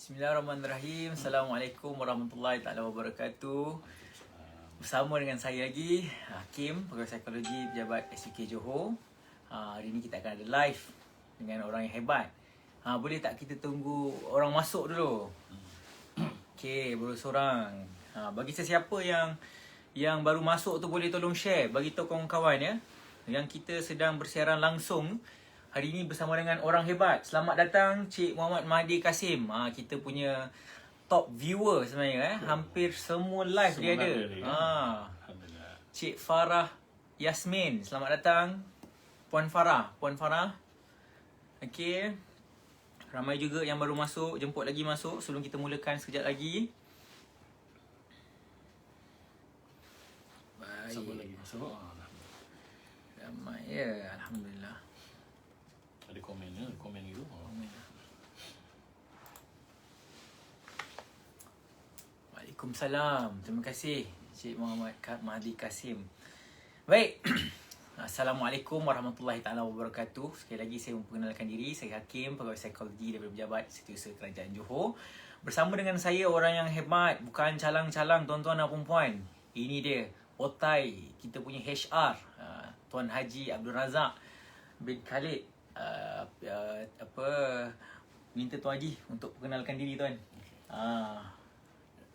Bismillahirrahmanirrahim. Assalamualaikum warahmatullahi taala wabarakatuh. Bersama dengan saya lagi, Hakim, Pegawai Psikologi Pejabat SUK Johor. Hari ini kita akan ada live dengan orang yang hebat. Boleh tak kita tunggu orang masuk dulu? Okey, baru seorang. Bagi sesiapa yang baru masuk tu boleh tolong share, bagi tahu kawan-kawan ya. Yang kita sedang bersiaran langsung hari ini bersama dengan orang hebat. Selamat datang Cik Muhammad Mahdi Kasim. Kita punya top viewer sebenarnya Hampir semua live dia ada. Cik Farah Yasmin. Selamat datang Puan Farah. Okey. Ramai juga yang baru masuk, jemput lagi masuk sebelum kita mulakan sekejap lagi. Baik. Siapa lagi masuk? Ramai ya, alhamdulillah. Ada komen gitu. Waalaikumsalam. Terima kasih Cik Muhammad Mahdi Kasim. Baik. Assalamualaikum warahmatullahi taala wabarakatuh. Sekali lagi saya memperkenalkan diri. Saya Hakim, Pegawai Psikologi daripada Pejabat Setiausaha Kerajaan Johor. Bersama dengan saya orang yang hebat, bukan calang-calang tuan-tuan dan puan-puan. Ini dia, otai kita punya HR, Tuan Haji Abdul Razak bin Khalid. Minta Tuan Haji untuk perkenalkan diri tuan.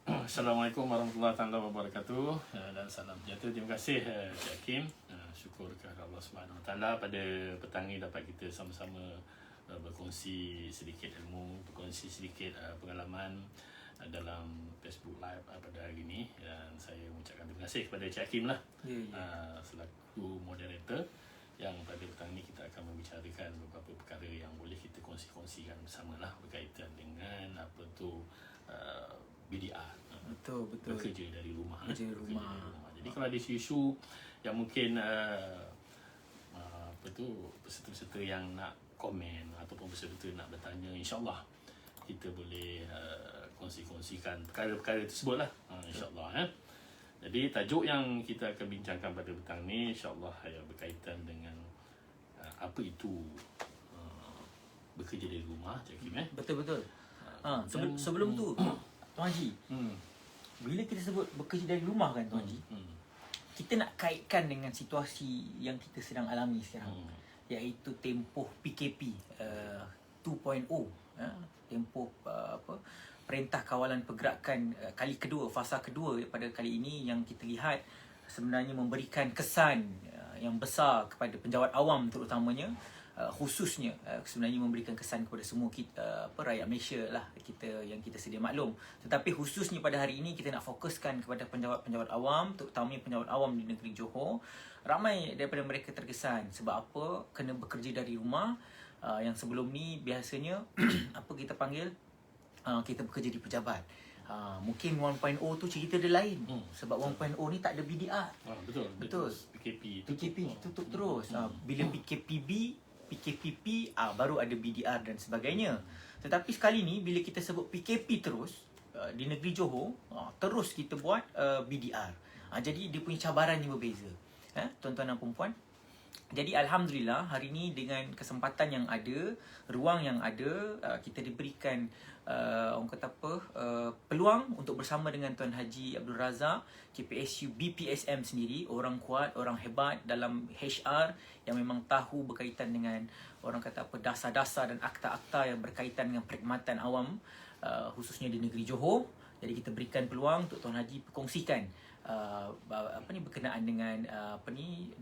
Assalamualaikum warahmatullahi wabarakatuh dan salam sejahtera. Terima kasih Cik Hakim. Syukur kepada Allah Subhanahu Wa Taala pada petang ini dapat kita sama-sama berkongsi sedikit ilmu, berkongsi sedikit pengalaman dalam Facebook Live pada hari ini. Dan saya mengucapkan terima kasih kepada Cik Hakim lah, selaku moderator, yang pada petang ini kita akan membicarakan beberapa perkara yang boleh kita kongsi-kongsikan bersama lah berkaitan dengan apa tu BDR. Betul. Bekerja dari rumah. Bekerja dari rumah. Jadi kalau ada isu-isu yang mungkin apa tu peserta-peserta yang nak komen ataupun peserta nak bertanya, insya-Allah kita boleh kongsi-kongsikan perkara-perkara tersebut lah, insya-Allah. Jadi tajuk yang kita akan bincangkan pada petang ni insya-Allah berkaitan dengan apa itu bekerja dari rumah, Cik Hakim. Betul. Sebelum tu Tuan Haji, bila kita sebut bekerja dari rumah kan Tuan Haji, kita nak kaitkan dengan situasi yang kita sedang alami sekarang, iaitu tempoh PKP 2.0, tempoh Perintah Kawalan Pergerakan kali kedua, fasa kedua pada kali ini, yang kita lihat sebenarnya memberikan kesan yang besar kepada penjawat awam terutamanya, khususnya sebenarnya memberikan kesan kepada semua kita, rakyat Malaysia lah, kita yang kita sedia maklum. Tetapi khususnya pada hari ini kita nak fokuskan kepada penjawat-penjawat awam, terutamanya penjawat awam di negeri Johor. Ramai daripada mereka terkesan sebab apa? Kena bekerja dari rumah, yang sebelum ni biasanya apa kita panggil, kita bekerja di pejabat. Mungkin 1.0 tu cerita dia lain, sebab 1.0 ni tak ada BDR. Betul. PKP tutup terus. Bila PKPP baru ada BDR dan sebagainya. Tetapi sekali ni bila kita sebut PKP terus di negeri Johor, terus kita buat BDR. Jadi dia punya cabarannya berbeza, tuan-tuan dan puan-puan. Jadi alhamdulillah hari ini dengan kesempatan yang ada, ruang yang ada, kita diberikan orang kata apa, peluang untuk bersama dengan Tuan Haji Abdul Razak, KPSU BPSM sendiri, orang kuat, orang hebat dalam HR yang memang tahu berkaitan dengan orang kata apa, dasar-dasar dan akta-akta yang berkaitan dengan perkhidmatan awam, khususnya di negeri Johor. Jadi kita berikan peluang untuk Tuan Haji berkongsikan berkenaan dengan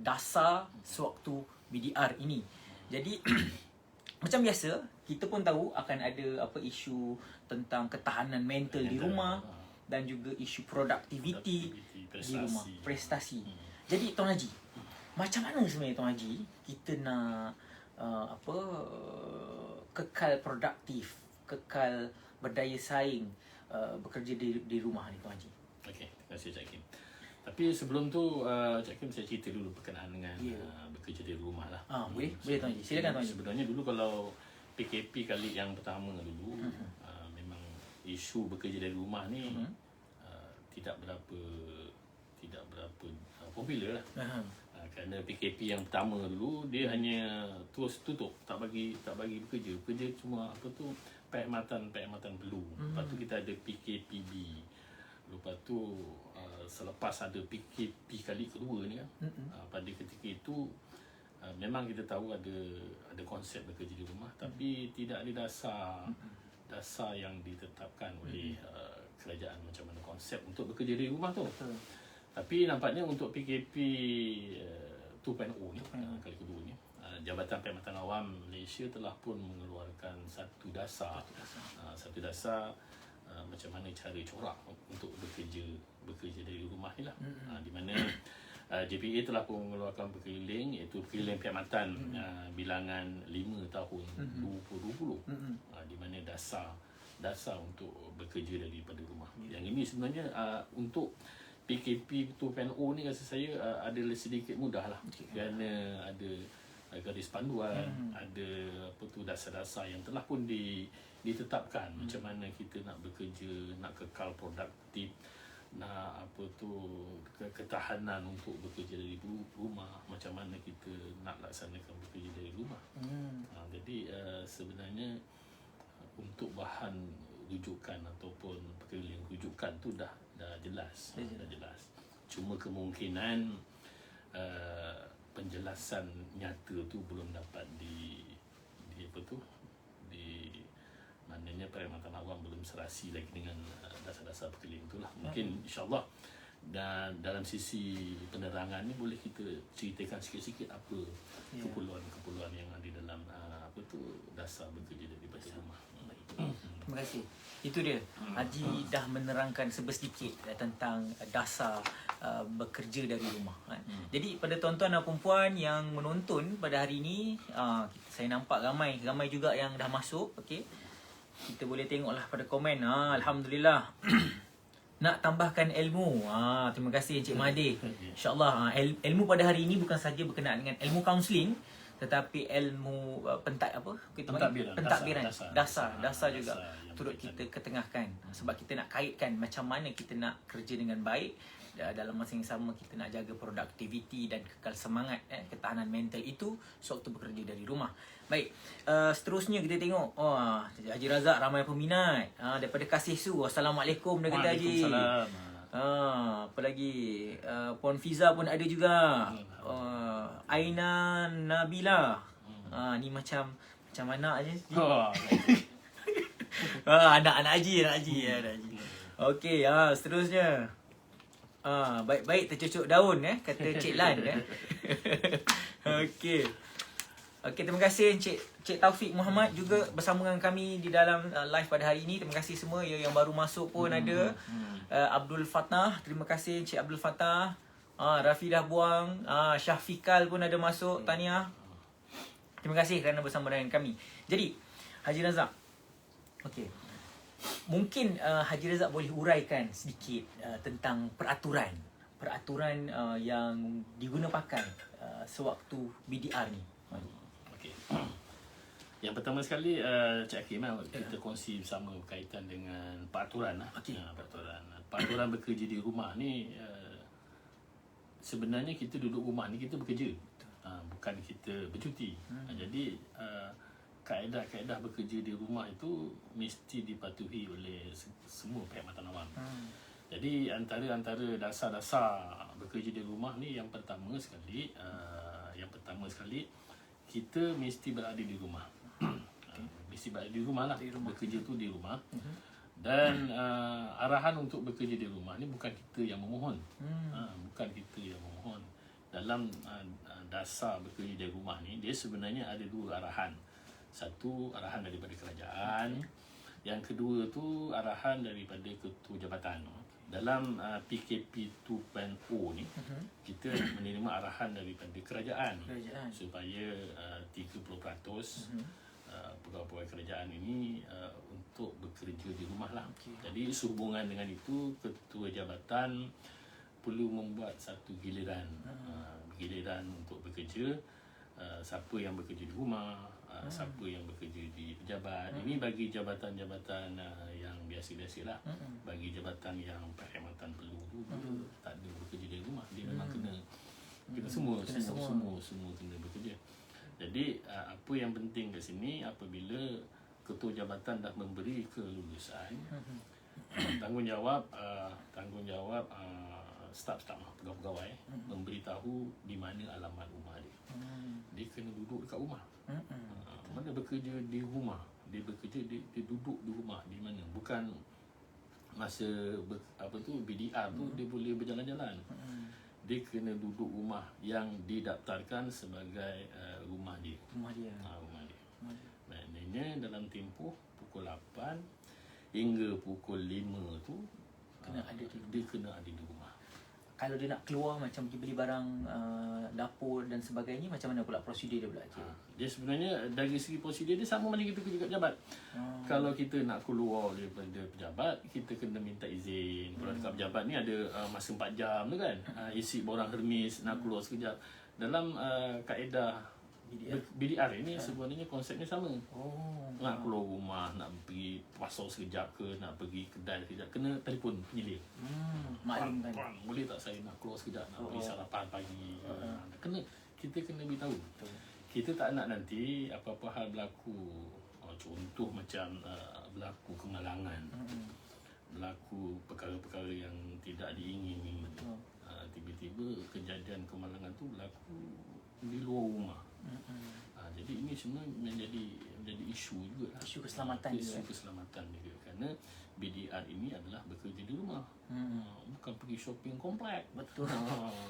dasar sewaktu BDR ini. Jadi macam biasa kita pun tahu akan ada isu tentang ketahanan mental di rumah dan juga isu productivity di rumah, prestasi. Jadi Tuan Haji, macam mana sebenarnya Tuan Haji kita nak kekal produktif, kekal berdaya saing, bekerja di rumah ni Tuan Haji? Okey, terima kasih Cik Hakim. Tapi sebelum tu Cik Hakim, saya cerita dulu berkenaan dengan bekerja di rumah lah. Boleh Tuan Haji, silakan Tuan Haji. Sebenarnya dulu kalau PKP kali yang pertama dulu, memang isu bekerja dari rumah ni tidak berapa popular lah. Kerana PKP yang pertama dulu dia hanya terus tutup, tak bagi bekerja. Bekerja cuma perkhidmatan perlu. Lepas tu kita ada PKPB. Lepas tu selepas ada PKP kali kedua ni kan, pada ketika itu memang kita tahu ada konsep bekerja di rumah, tapi tidak ada dasar yang ditetapkan oleh kerajaan macam mana konsep untuk bekerja di rumah tu. Tapi nampaknya untuk PKP 2.0 ni, kali kedua ni, Jabatan Perkhidmatan Awam Malaysia telah pun mengeluarkan satu dasar macam mana cara corak untuk bekerja dari rumah ni lah. Di mana JPA telah pun mengeluarkan perkeliling, iaitu perkeliling perkhidmatan bilangan 5 tahun 2020, di mana dasar untuk bekerja daripada rumah. Yang ini sebenarnya untuk PKP 2.0 ni rasa saya adalah sedikit mudah lah, kerana ada garis panduan, ada dasar-dasar yang telah pun ditetapkan macam mana kita nak bekerja, nak kekal produktif, nak ketahanan untuk bekerja dari rumah, macam mana kita nak laksanakan bekerja dari rumah. Jadi sebenarnya untuk bahan rujukan ataupun perkeliling rujukan tu dah jelas. Cuma kemungkinan penjelasan nyata tu belum dapat maknanya Perkhidmatan Awam belum serasi lagi dengan dasar-dasar perkeliling itulah. Mungkin insya-Allah dan dalam sisi penerangan ni boleh kita ceritakan sikit-sikit apa keperluan-keperluan yang ada dalam dasar bekerja daripada rumah. Terima kasih. Itu dia. Haji dah menerangkan sedikit tentang dasar bekerja dari rumah. Jadi pada tuan-tuan dan puan yang menonton pada hari ini, saya nampak ramai juga yang dah masuk. Okey. Kita boleh tengoklah pada komen. Alhamdulillah. Nak tambahkan ilmu. Terima kasih Encik Mahathir. InsyaAllah ilmu pada hari ini bukan saja berkenaan dengan ilmu kaunseling, tetapi ilmu pentadbiran, dasar juga turut kita ketengahkan, sebab kita nak kaitkan macam mana kita nak kerja dengan baik, dalam masa yang sama kita nak jaga produktiviti dan kekal semangat, ketahanan mental itu sewaktu bekerja dari rumah. Baik, seterusnya kita tengok Haji Razak ramai peminat daripada Kasih Su. Assalamualaikum dia kata Haji. Apa lagi, Puan Fiza pun ada juga. Aina Nabila. Ni macam anak je. Anak Haji. Okey, seterusnya. Baik-baik tercucuk daun kata Cik Lan. Okey. Terima kasih Cik Taufik Muhammad juga bersama dengan kami di dalam live pada hari ini. Terima kasih semua yang baru masuk pun ada. Abdul Fatah, terima kasih Cik Abdul Fatah. Rafidah Buang, Syafiqal pun ada masuk. Tahniah. Terima kasih kerana bersama dengan kami. Jadi Haji Razak, okey, mungkin Haji Razak boleh uraikan sedikit tentang peraturan yang diguna pakai sewaktu BDR ni. Okey. Yang pertama sekali Cik Hakim, kita kongsi bersama berkaitan dengan peraturan. Peraturan bekerja di rumah ni, sebenarnya kita duduk rumah ni kita bekerja, bukan kita bercuti. Jadi kaedah-kaedah bekerja di rumah itu mesti dipatuhi oleh semua perkhidmatan awam. Jadi antara dasar-dasar bekerja di rumah ni, yang pertama sekali kita mesti berada di rumah. Mesti berada di rumah lah. Bekerja tu di rumah. Dan arahan untuk bekerja di rumah ni bukan kita yang memohon. Dalam dasar bekerja di rumah ni, dia sebenarnya ada dua arahan. Satu, arahan daripada kerajaan. Yang kedua tu arahan daripada ketua jabatan. Dalam PKP 2.0 ni, kita menerima arahan daripada kerajaan. Supaya 30% pegawai kerajaan ini untuk bekerja di rumah lah. Jadi sehubungan dengan itu, ketua jabatan perlu membuat satu giliran untuk bekerja. Siapa yang bekerja di rumah, siapa yang bekerja di pejabat. Ini bagi jabatan-jabatan yang biasa-biasa lah. Bagi jabatan yang perkhidmatan perlu tu, tak ada bekerja di rumah. Dia memang kena Kena semua Kena semua kena bekerja. Jadi apa yang penting kat sini, apabila ketua jabatan dah memberi kelulusan, tanggungjawab staf-staf pegawai memberitahu di mana alamat rumah dia. Dia kena duduk dekat rumah. Mana bekerja di rumah, dia bekerja dia duduk di rumah di mana, bukan masa BDR tu dia boleh berjalan-jalan. Dia kena duduk rumah yang didaftarkan sebagai rumah dia. Rumah dia. Maknanya dalam tempoh pukul 8 hingga pukul 5 tu dia kena ada di rumah. Kalau dia nak keluar macam pergi beli barang dapur dan sebagainya, macam mana pula prosedur dia pula? Dia sebenarnya dari segi prosedur dia sama macam kita kerja kat pejabat. Kalau kita nak keluar daripada pejabat, kita kena minta izin. Kalau dekat pejabat ni ada masa 4 jam tu kan. Isi borang hermis nak keluar sekejap. Dalam kaedah BDR ini sebenarnya konsepnya sama. Nak keluar rumah, nak pergi pasar sekejap ke, nak pergi kedai sekejap, kena telefon penyidik. Maklumkan. Boleh tak saya nak keluar sekejap, nak pergi sarapan pagi. Kita kena beritahu. Kita tak nak nanti apa-apa hal berlaku. Contoh macam berlaku kemalangan, berlaku perkara-perkara yang tidak diingini. Tiba-tiba kejadian kemalangan tu berlaku di luar rumah. Jadi ini semua menjadi isu juga lah. Isu keselamatan juga. Isu keselamatan juga. Kerana BDR ini adalah bekerja di rumah. Bukan pergi shopping komplek. Betul.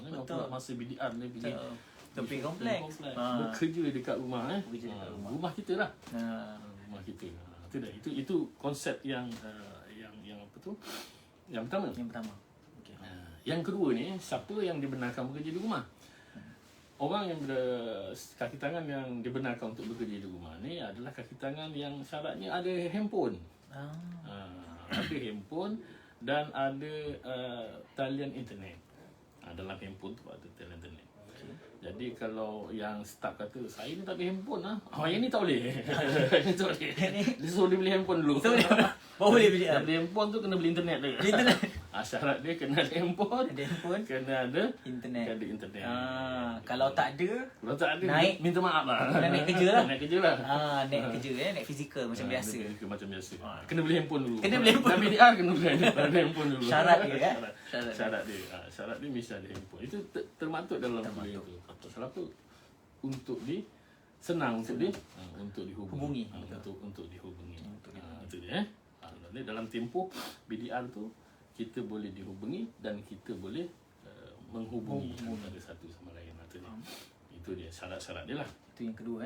Betul. Masa BDR ni pergi shopping komplek. Bekerja dekat rumah. Rumah kita lah. Rumah kita. Itu konsep yang apa tu? Yang pertama. Okay. Yang kedua ni, siapa yang dibenarkan bekerja di rumah? Orang yang kaki tangan yang dibenarkan untuk bekerja di rumah ni adalah kaki tangan yang syaratnya ada handphone. Ada handphone dan ada talian internet. Dalam handphone tu ada talian internet. Jadi kalau yang staff kata, saya ni tak ada handphone lah. Yang ni tak boleh. Ini tak boleh. Dia suruh dia beli handphone dulu. Boleh beli. Nak beli handphone tu kena beli internet dia. Internet. Syarat dia kena ada handphone. Kena ada internet. Kena ada internet. Kalau tak ada, naik, minta maaf lah. Naik kerja lah. Naik kerja lah. Naik kerja naik fizikal macam biasa. Macam biasa. Kena beli handphone dulu. Kena beli handphone. Dan BDR kena beli handphone dulu. Syarat dia kan? Syarat dia. Syarat dia mesti ada handphone. Itu termaktub dalam kuliah itu. Pasal apa? Untuk senang untuk dihubungi. Untuk dihubungi. Itu dia. Dalam tempoh BDR tu kita boleh dihubungi dan kita boleh menghubungi antara satu sama lain. Itu dia syarat-syarat dia lah. Itu yang kedua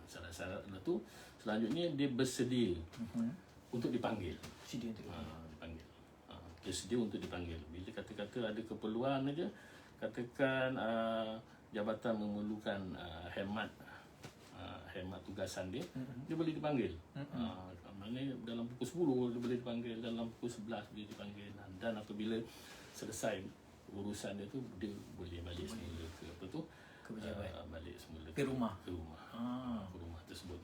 Syarat-syarat tu selanjutnya dia bersedia untuk dipanggil. Bersedia untuk dipanggil. Bila kata-kata ada keperluan aja, katakan jabatan memerlukan hemat tugasan dia, dia boleh dipanggil. Maknanya dalam pukul 10 dia boleh dipanggil, dalam pukul 11 dia dipanggil, dan apabila selesai urusan dia tu, dia boleh balik semula ke apa tu? Balik semula ke rumah. Ke rumah tersebut.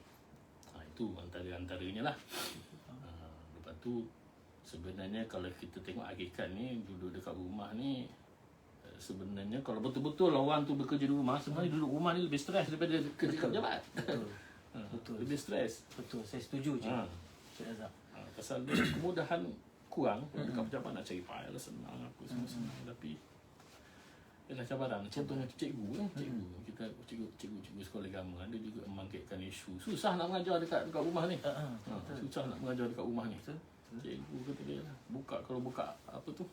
Itu antaranya lah. Lepas tu sebenarnya kalau kita tengok hakikat ni, duduk dekat rumah ni, sebenarnya kalau betul-betul orang tu bekerja di rumah, sebenarnya duduk rumah ni lebih stres daripada kerja kat pejabat. Betul. Lebih stres. Betul, saya setuju je. Pasal dia kemudahan kurang. Dekat pejabat nak cari file senang, apa semua senang. Tapi ialah cabaran. Contohnya cikgu. Cikgu sekolah agama ada juga membangkitkan isu. Susah nak mengajar dekat rumah ni. Susah nak mengajar dekat rumah ni. Cikgu kata dia lah, kalau buka apa tu?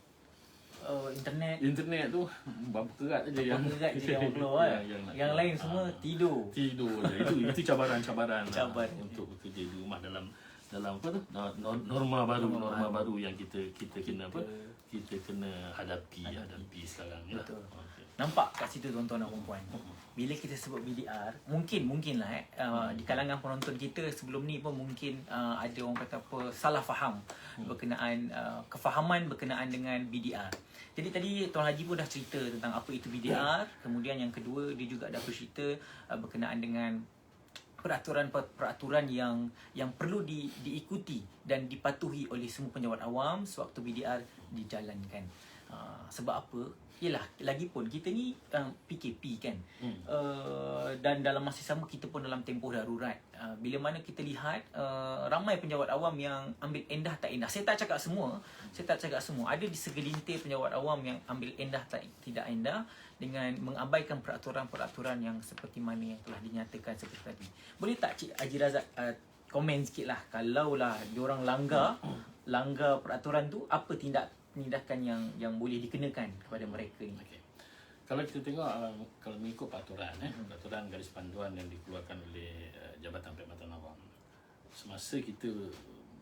Internet tu berapa kerat je yang keluar. Yang lain semua tidur je. Itu cabaran untuk bekerja di rumah dalam apa tu, norma baru yang kita kena kita kena hadapi sekarang ni lah. Nampak kat situ tuan-tuan dan puan-puan. Bila kita sebut BDR, mungkinlah di kalangan penonton kita sebelum ni pun mungkin ada orang kata apa, salah faham berkenaan kefahaman berkenaan dengan BDR. Jadi tadi Tuan Haji pun dah cerita tentang apa itu BDR. Kemudian yang kedua, dia juga dah bercerita berkenaan dengan peraturan yang perlu diikuti dan dipatuhi oleh semua penjawat awam sewaktu BDR dijalankan. Sebab apa? Yelah, lagipun kita ni PKP kan. Dan dalam masa sama kita pun dalam tempoh darurat. Bila mana kita lihat ramai penjawat awam yang ambil endah tak endah. Saya tak cakap semua. Ada di segelintir penjawat awam yang ambil endah tidak endah dengan mengabaikan peraturan-peraturan yang seperti mana yang telah dinyatakan seperti tadi. Boleh tak Cik Haji Razak komen sikit lah, kalaulah diorang langgar peraturan tu, apa tindakan yang boleh dikenakan kepada mereka ni? Okay. Kalau kita tengok kalau mengikut peraturan peraturan garis panduan yang dikeluarkan oleh Jabatan Perkhidmatan Awam, semasa kita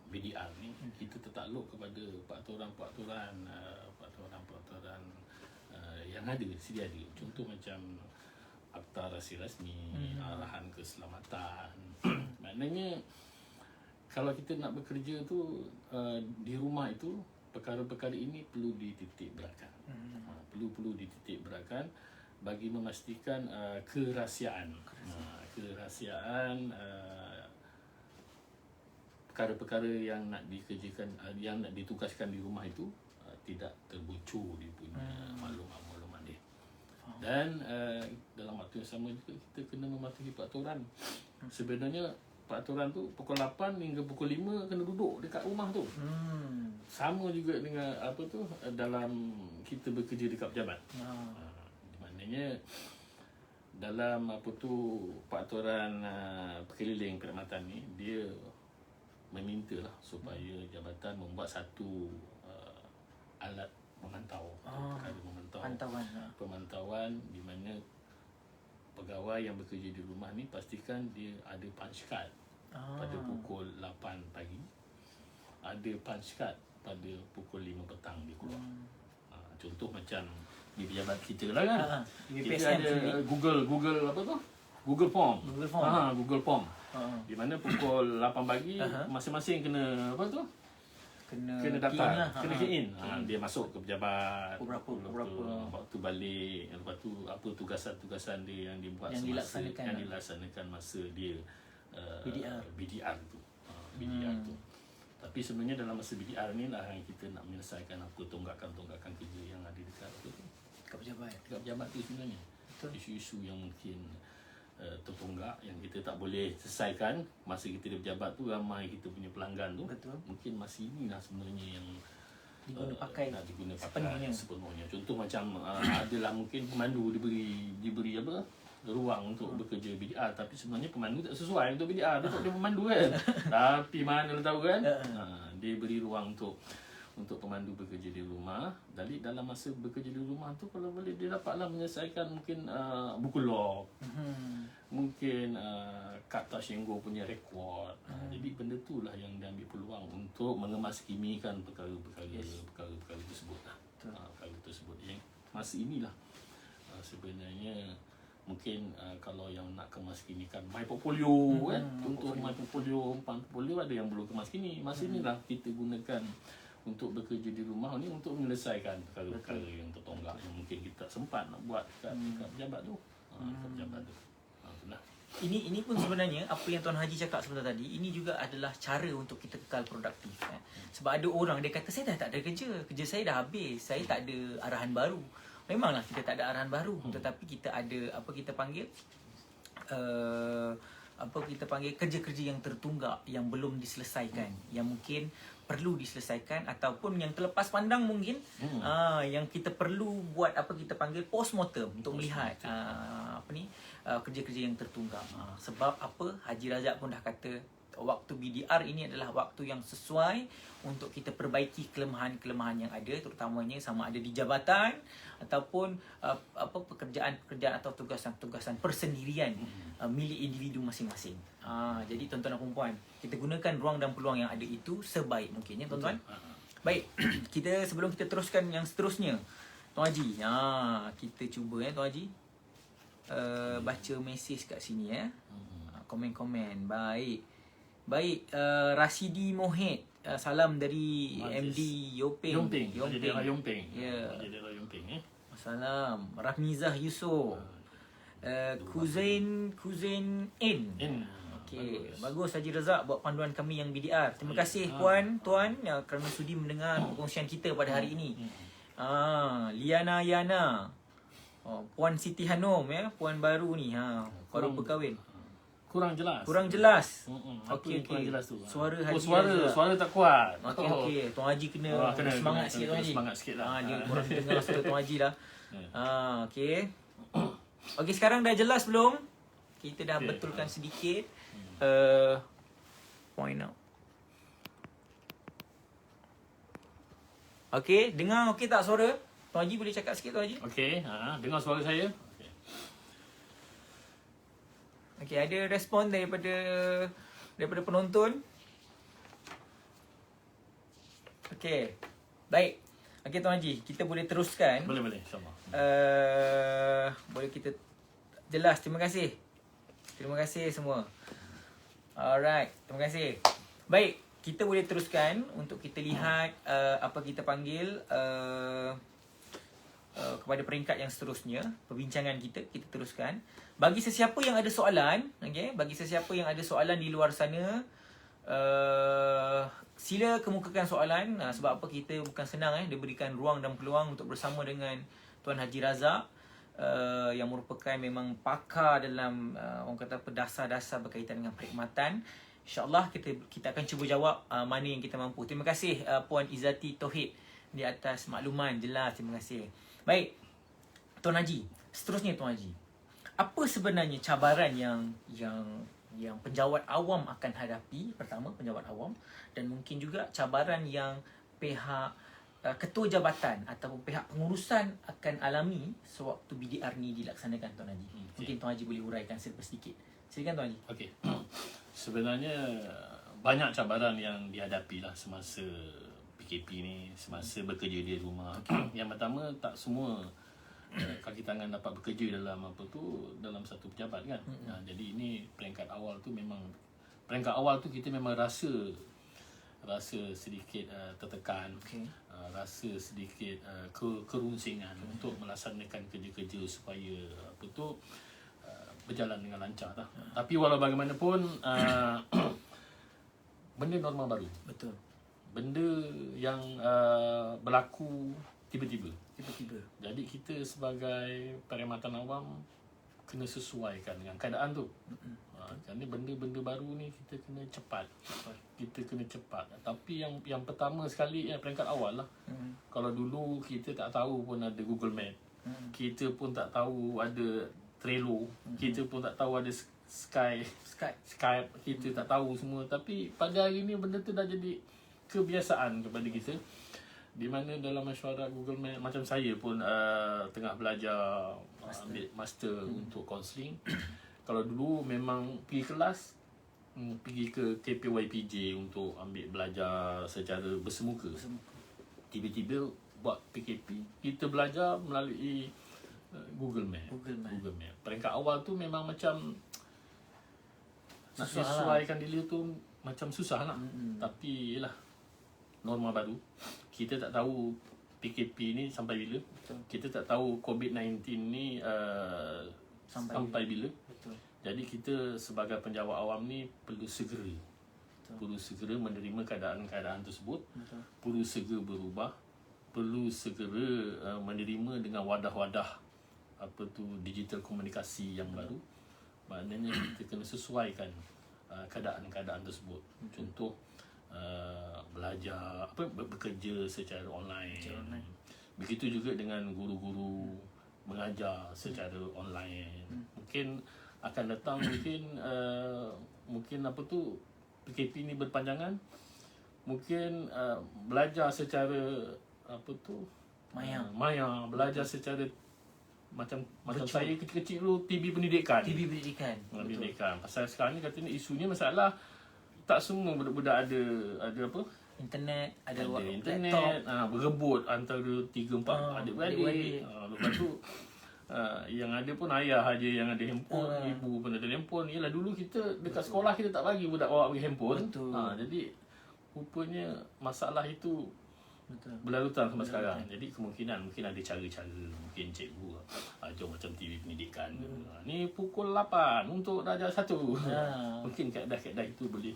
BDR ni, kita tertakluk kepada peraturan-peraturan yang ada, sedia ada. Contoh macam Akta Rahsia Rasmi, arahan keselamatan. Maknanya kalau kita nak bekerja tu di rumah itu, perkara-perkara ini perlu dititik beratkan. Perlu dititik beratkan bagi memastikan kerahsiaan. Perkara-perkara yang nak dikerjakan, yang nak ditugaskan di rumah itu tidak terbocor dia punya maklumat-maklumat dia. Dan dalam waktu yang sama juga kita kena mematuhi peraturan. Sebenarnya peraturan tu pukul 8 hingga pukul 5 kena duduk dekat rumah tu. Sama juga dengan dalam kita bekerja dekat pejabat. Maknanya dalam peraturan perkeliling perkhidmatan ni, dia memintalah supaya jabatan membuat satu alat memantau. Pemantauan di mana pegawai yang bekerja di rumah ni pastikan dia ada punch card pada pukul 8 pagi, ada punch card pada pukul 5 petang dia keluar. Contoh macam di pejabat kita lah kan, kita ada Google Form. Google Form. Di mana pukul 8 pagi masing-masing kena kena daftar, kena key in. Dia masuk ke pejabat, berapa waktu balik, lepas tu apa tugasan-tugasan dia yang dibuat yang dilaksanakan masa dia BDR tu. Tapi sebenarnya dalam masa BDR ni lah yang kita nak menyelesaikan apa tonggakan-tonggakan kerja yang ada dekat pejabat tu sebenarnya. Isu-isu yang mungkin tertonggak yang kita tak boleh selesaikan masa kita di pejabat tu, ramai kita punya pelanggan tu. Mungkin masa inilah sebenarnya yang diguna pakai sepenuhnya. Contoh macam adalah mungkin pemandu diberi ruang untuk bekerja BDR, tapi sebenarnya pemandu tak sesuai untuk BDR. Dia tak boleh pemandu kan. Tapi mana lah tahu kan. Dia beri ruang untuk pemandu bekerja di rumah. Jadi dalam masa bekerja di rumah tu, kalau boleh dia dapatlah menyelesaikan mungkin buku log, mungkin kad touch and go punya rekod. Jadi benda tu lah yang dia ambil peluang untuk mengemaskimikan perkara-perkara tersebut lah. Perkara tersebut yang masa inilah sebenarnya mungkin kalau yang nak kemaskinikan My Portfolio kan, untuk My Portfolio, ada yang belum kemaskini. Masa inilah kita gunakan untuk bekerja di rumah ni untuk menyelesaikan perkara-perkara yang tertonggak yang mungkin kita tak sempat nak buat kat pejabat tu. Itulah. Ini pun sebenarnya apa yang Tuan Haji cakap sebentar tadi, ini juga adalah cara untuk kita kekal produktif kan. Sebab ada orang dia kata saya dah tak ada kerja saya dah habis, saya tak ada arahan baru. Memanglah kita tak ada arahan baru, tetapi kita ada kerja-kerja yang tertunggak yang belum diselesaikan, yang mungkin perlu diselesaikan, ataupun yang terlepas pandang mungkin yang kita perlu buat kita panggil postmortem untuk melihat kerja-kerja yang tertunggak. Sebab Haji Razak pun dah kata waktu BDR ini adalah waktu yang sesuai untuk kita perbaiki kelemahan-kelemahan yang ada, terutamanya sama ada di jabatan ataupun pekerjaan-pekerjaan atau tugasan-tugasan persendirian milik individu masing-masing. Jadi tuan-tuan dan puan-puan, kita gunakan ruang dan peluang yang ada itu sebaik mungkin ya tuan-tuan. Baik, sebelum kita teruskan yang seterusnya, Tuan Haji, kita cuba Tuan Haji baca mesej kat sini komen-komen. Baik, Rasidi Mohit, salam dari MD Yopeng. Ya. Salam. Rahmizah Yusof. Kuzain N. Okey, bagus Haji Razak buat panduan kami yang BDR. Terima kasih puan, tuan kerana sudi mendengar perkongsian kita pada hari ini. Liana Yana. Puan Siti Hanom ya, puan baru ni. Baru berkahwin. Kurang jelas. Kurang jelas. Okey, kurang jelas tu. Suara Haji suara tak kuat. Okey. Tuan Haji kena semangat sikit Tuan Haji. Semangat sikit lah. Dia kurang dengar suara Tuan Haji dah. Okey. Okey, sekarang dah jelas belum? Kita dah betulkan sedikit. Point out. Okey, dengar okey tak suara? Tuan Haji boleh cakap sikit Tuan Haji? Okey, dengar suara saya. Okey, ada respon daripada penonton? Okey. Baik. Okey Tuan Haji, kita boleh teruskan. Boleh insya-Allah. Boleh kita jelas. Terima kasih. Terima kasih semua. Alright, terima kasih. Baik, kita boleh teruskan untuk kita lihat apa kita panggil kepada peringkat yang seterusnya. Perbincangan kita teruskan. Bagi sesiapa yang ada soalan, okey, bagi sesiapa yang ada soalan di luar sana, sila kemukakan soalan. Sebab apa kita bukan senang dia berikan ruang dan peluang untuk bersama dengan Tuan Haji Razak yang merupakan memang pakar dalam orang kata apa, dasar-dasar berkaitan dengan perkhidmatan. InsyaAllah kita akan cuba jawab mana yang kita mampu. Terima kasih Puan Izzati Tauhid di atas makluman jelas. Terima kasih. Baik, Tuan Haji, seterusnya Tuan Haji, apa sebenarnya cabaran yang penjawat awam akan hadapi? Pertama, penjawat awam, dan mungkin juga cabaran yang pihak ketua jabatan ataupun pihak pengurusan akan alami sewaktu BDR ni dilaksanakan Tuan Haji. Mungkin Tuan Haji boleh uraikan sedikit. Silakan Tuan Haji. Okey. Sebenarnya banyak cabaran yang dihadapi lah semasa PKP ni, semasa bekerja di rumah. Yang pertama, tak semua kaki tangan dapat bekerja dalam dalam satu pejabat kan. Jadi ini peringkat awal tu kita memang rasa sedikit tertekan, rasa sedikit kerunsingan untuk melaksanakan kerja-kerja supaya berjalan dengan lancar lah. Tapi walau bagaimanapun benda normal baru. Betul. Benda yang berlaku tiba-tiba. Jadi kita sebagai perkhidmatan awam kena sesuaikan dengan keadaan tu. Jadi benda-benda baru ni kita kena cepat. Tapi yang pertama sekali peringkat awal lah. Kalau dulu kita tak tahu pun ada Google Map. Kita pun tak tahu ada Trello. Kita pun tak tahu ada Skype. Kita tak tahu semua. Tapi pada hari ni benda tu dah jadi kebiasaan kepada kita. Di mana dalam mesyuarat Google Map, macam saya pun tengah belajar ambil master untuk counselling. Kalau dulu memang pergi kelas, pergi ke KPYPJ untuk ambil belajar secara bersemuka. Tiba-tiba buat PKP, kita belajar melalui Google Map. Peringkat awal tu memang macam nak sesuaikan diri tu macam susah lah. Tapi yelah, norma baru. Kita tak tahu PKP ni sampai bila. Kita tak tahu COVID-19 ni sampai bila. Jadi kita sebagai penjawat awam ni perlu segera menerima keadaan-keadaan tersebut. Perlu segera berubah. Perlu segera menerima dengan wadah-wadah digital komunikasi yang baru. Maknanya kita kena sesuaikan keadaan-keadaan tersebut. Contoh belajar bekerja secara online. Begitu juga dengan guru-guru mengajar secara online. Mungkin akan datang mungkin PKP ni berpanjangan. Mungkin belajar secara maya, belajar secara macam saya kecil-kecil dulu TV pendidikan. Pasal sekarang ni katanya isunya masalah tak semua budak-budak ada internet, ada internet, berebut antara 3-4 adik-beradik. Lepas tu yang ada pun ayah aja yang ada handphone, ibu pun ada handphone. Yalah, dulu kita dekat sekolah kita tak bagi budak bawa pergi handphone. Jadi rupanya masalah itu berlarutan sampai sekarang. Jadi mungkin ada cara-cara, mungkin cikgu ajar macam TV pendidikan. Ni pukul 8 untuk darjah 1. Mungkin kaedah-kaedah itu boleh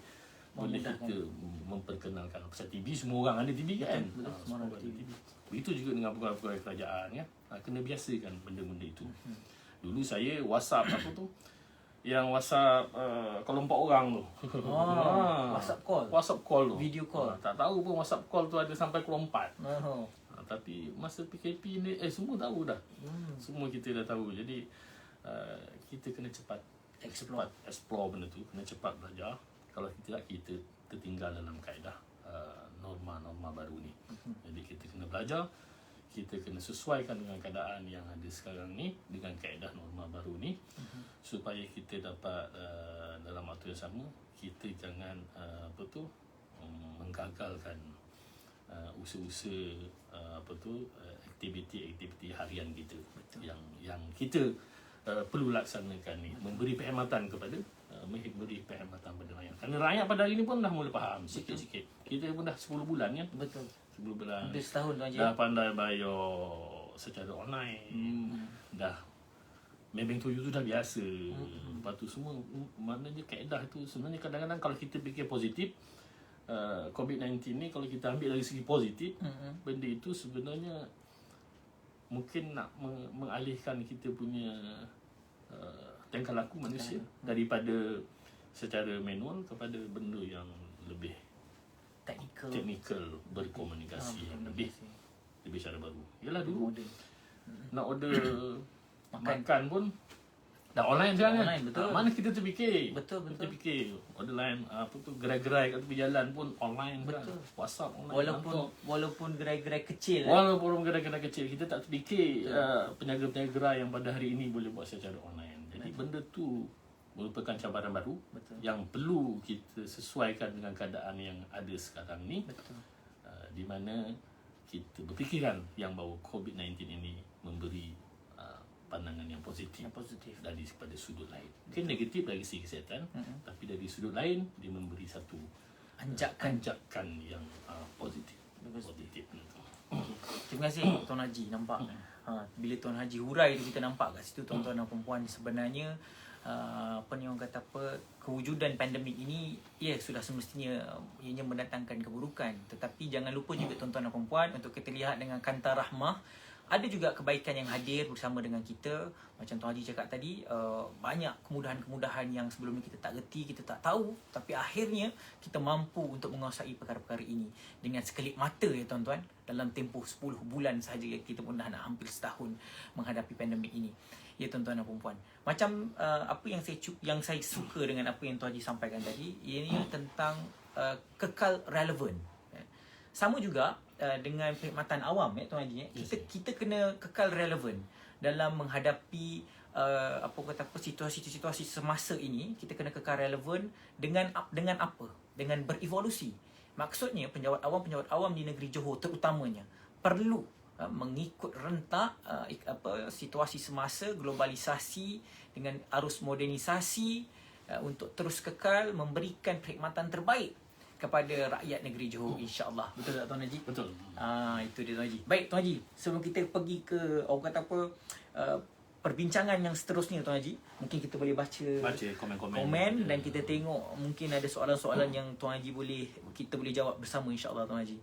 boleh kita memperkenalkan pasal TB. Semua orang ada TB kan. Betul, semua orang ada TB. Begitu juga dengan pegawai-pegawai kerajaan kan. Kena biasakan benda-benda itu. Dulu saya WhatsApp apa tu? Yang WhatsApp kalau 4 orang tu. WhatsApp call tu. Video call. Tak tahu pun WhatsApp call tu ada sampai keluar 4. Tapi masa PKP ni semua tahu dah. Semua kita dah tahu. Jadi kita kena cepat explore benda tu, kena cepat belajar. Kalau tidak, kita tertinggal dalam kaedah norma-norma baru ni. Jadi kita kena belajar, kita kena sesuaikan dengan keadaan yang ada sekarang ni, dengan kaedah norma baru ni, supaya kita dapat dalam waktu yang sama, kita jangan menggagalkan usaha-usaha aktiviti-aktiviti harian kita. Betul. Yang kita perlu laksanakan ni, memberi perkhidmatan kepada rakyat. Kerana rakyat pada hari ni pun dah mula faham sikit-sikit. Kita pun dah 10 bulan kan. Betul. 10 bulan. Hampir setahun tu dah pandai bayar secara online. Dah maybank to you tu dah biasa. Lepas tu semua maknanya kaedah tu sebenarnya kadang-kadang kalau kita fikir positif, COVID-19 ni kalau kita ambil dari segi positif, benda itu sebenarnya mungkin nak mengalihkan kita punya tingkah laku manusia daripada secara manual kepada benda yang lebih teknikal, berkomunikasi yang lebih cara baru. Yalah dulu nak order makan pun dah online sekarang kan. Mana kita terfikir. Betul. Kita fikir order line gerai-gerai kat tepi jalan pun online. Betul. Kan. WhatsApp online. Walaupun gerai-gerai kecil. Walaupun gerai-gerai kecil, kita tak terfikir peniaga-peniaga gerai yang pada hari ini boleh buat secara online. Jadi benda tu merupakan cabaran baru. Betul. Yang perlu kita sesuaikan dengan keadaan yang ada sekarang ni. Betul. Di mana kita berfikiran yang bahawa COVID-19 ini memberi pandangan yang positif dari pada sudut lain. Mungkin negatif dari segi kesihatan, tapi dari sudut lain dia memberi satu anjakan yang positif. Terima kasih Tuan Haji, nampak. Bila Tuan Haji hurai tu kita nampak kat situ tuan-tuan dan puan sebenarnya orang kata kewujudan pandemik ini sudah semestinya ianya mendatangkan keburukan, tetapi jangan lupa juga tuan-tuan dan puan untuk kita lihat dengan kanta rahmah. Ada juga kebaikan yang hadir bersama dengan kita. Macam Tuan Haji cakap tadi, banyak kemudahan-kemudahan yang sebelum ni kita tak reti, kita tak tahu. Tapi akhirnya kita mampu untuk menguasai perkara-perkara ini dengan sekelip mata ya tuan-tuan. Dalam tempoh 10 bulan sahaja kita pun dah nak hampir setahun menghadapi pandemik ini. Ya tuan-tuan dan puan. Macam apa yang saya suka dengan apa yang Tuan Haji sampaikan tadi, ianya tentang kekal relevan. Sama juga dengan perkhidmatan awam Tuan Haji, kita kena kekal relevan dalam menghadapi situasi-situasi semasa ini. Kita kena kekal relevan dengan apa? Dengan berevolusi. Maksudnya penjawat awam di negeri Johor terutamanya perlu mengikut rentak situasi semasa, globalisasi dengan arus modernisasi untuk terus kekal memberikan perkhidmatan terbaik kepada rakyat negeri Johor, insya-Allah. Betul tak Tuan Haji? Betul. Itu dia Tuan Haji. Baik Tuan Haji, sebelum kita pergi ke perbincangan yang seterusnya Tuan Haji, mungkin kita boleh baca komen dan kita tengok mungkin ada soalan-soalan yang Tuan Haji kita boleh jawab bersama insya-Allah Tuan Haji.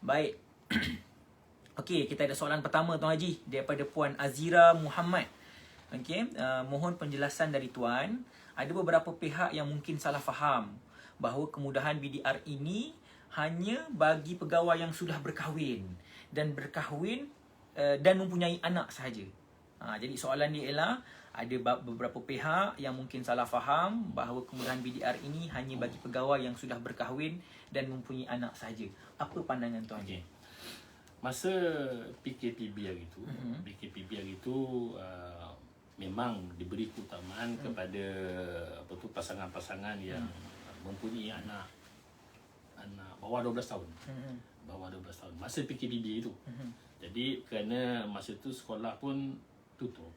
Baik. Okey, kita ada soalan pertama Tuan Haji daripada Puan Azira Muhammad. Okey, mohon penjelasan dari Tuan. Ada beberapa pihak yang mungkin salah faham bahawa kemudahan BDR ini hanya bagi pegawai yang sudah berkahwin dan mempunyai anak sahaja. Jadi soalan dia ialah ada beberapa pihak yang mungkin salah faham bahawa kemudahan BDR ini hanya bagi pegawai yang sudah berkahwin dan mempunyai anak sahaja. Apa pandangan Tuan? Okay. Masa PKPB hari itu, memang diberi keutamaan kepada pasangan-pasangan yang mempunyai anak bawah 12 tahun. Bawah 12 tahun masa PKPB itu. Jadi kerana masa tu sekolah pun tutup.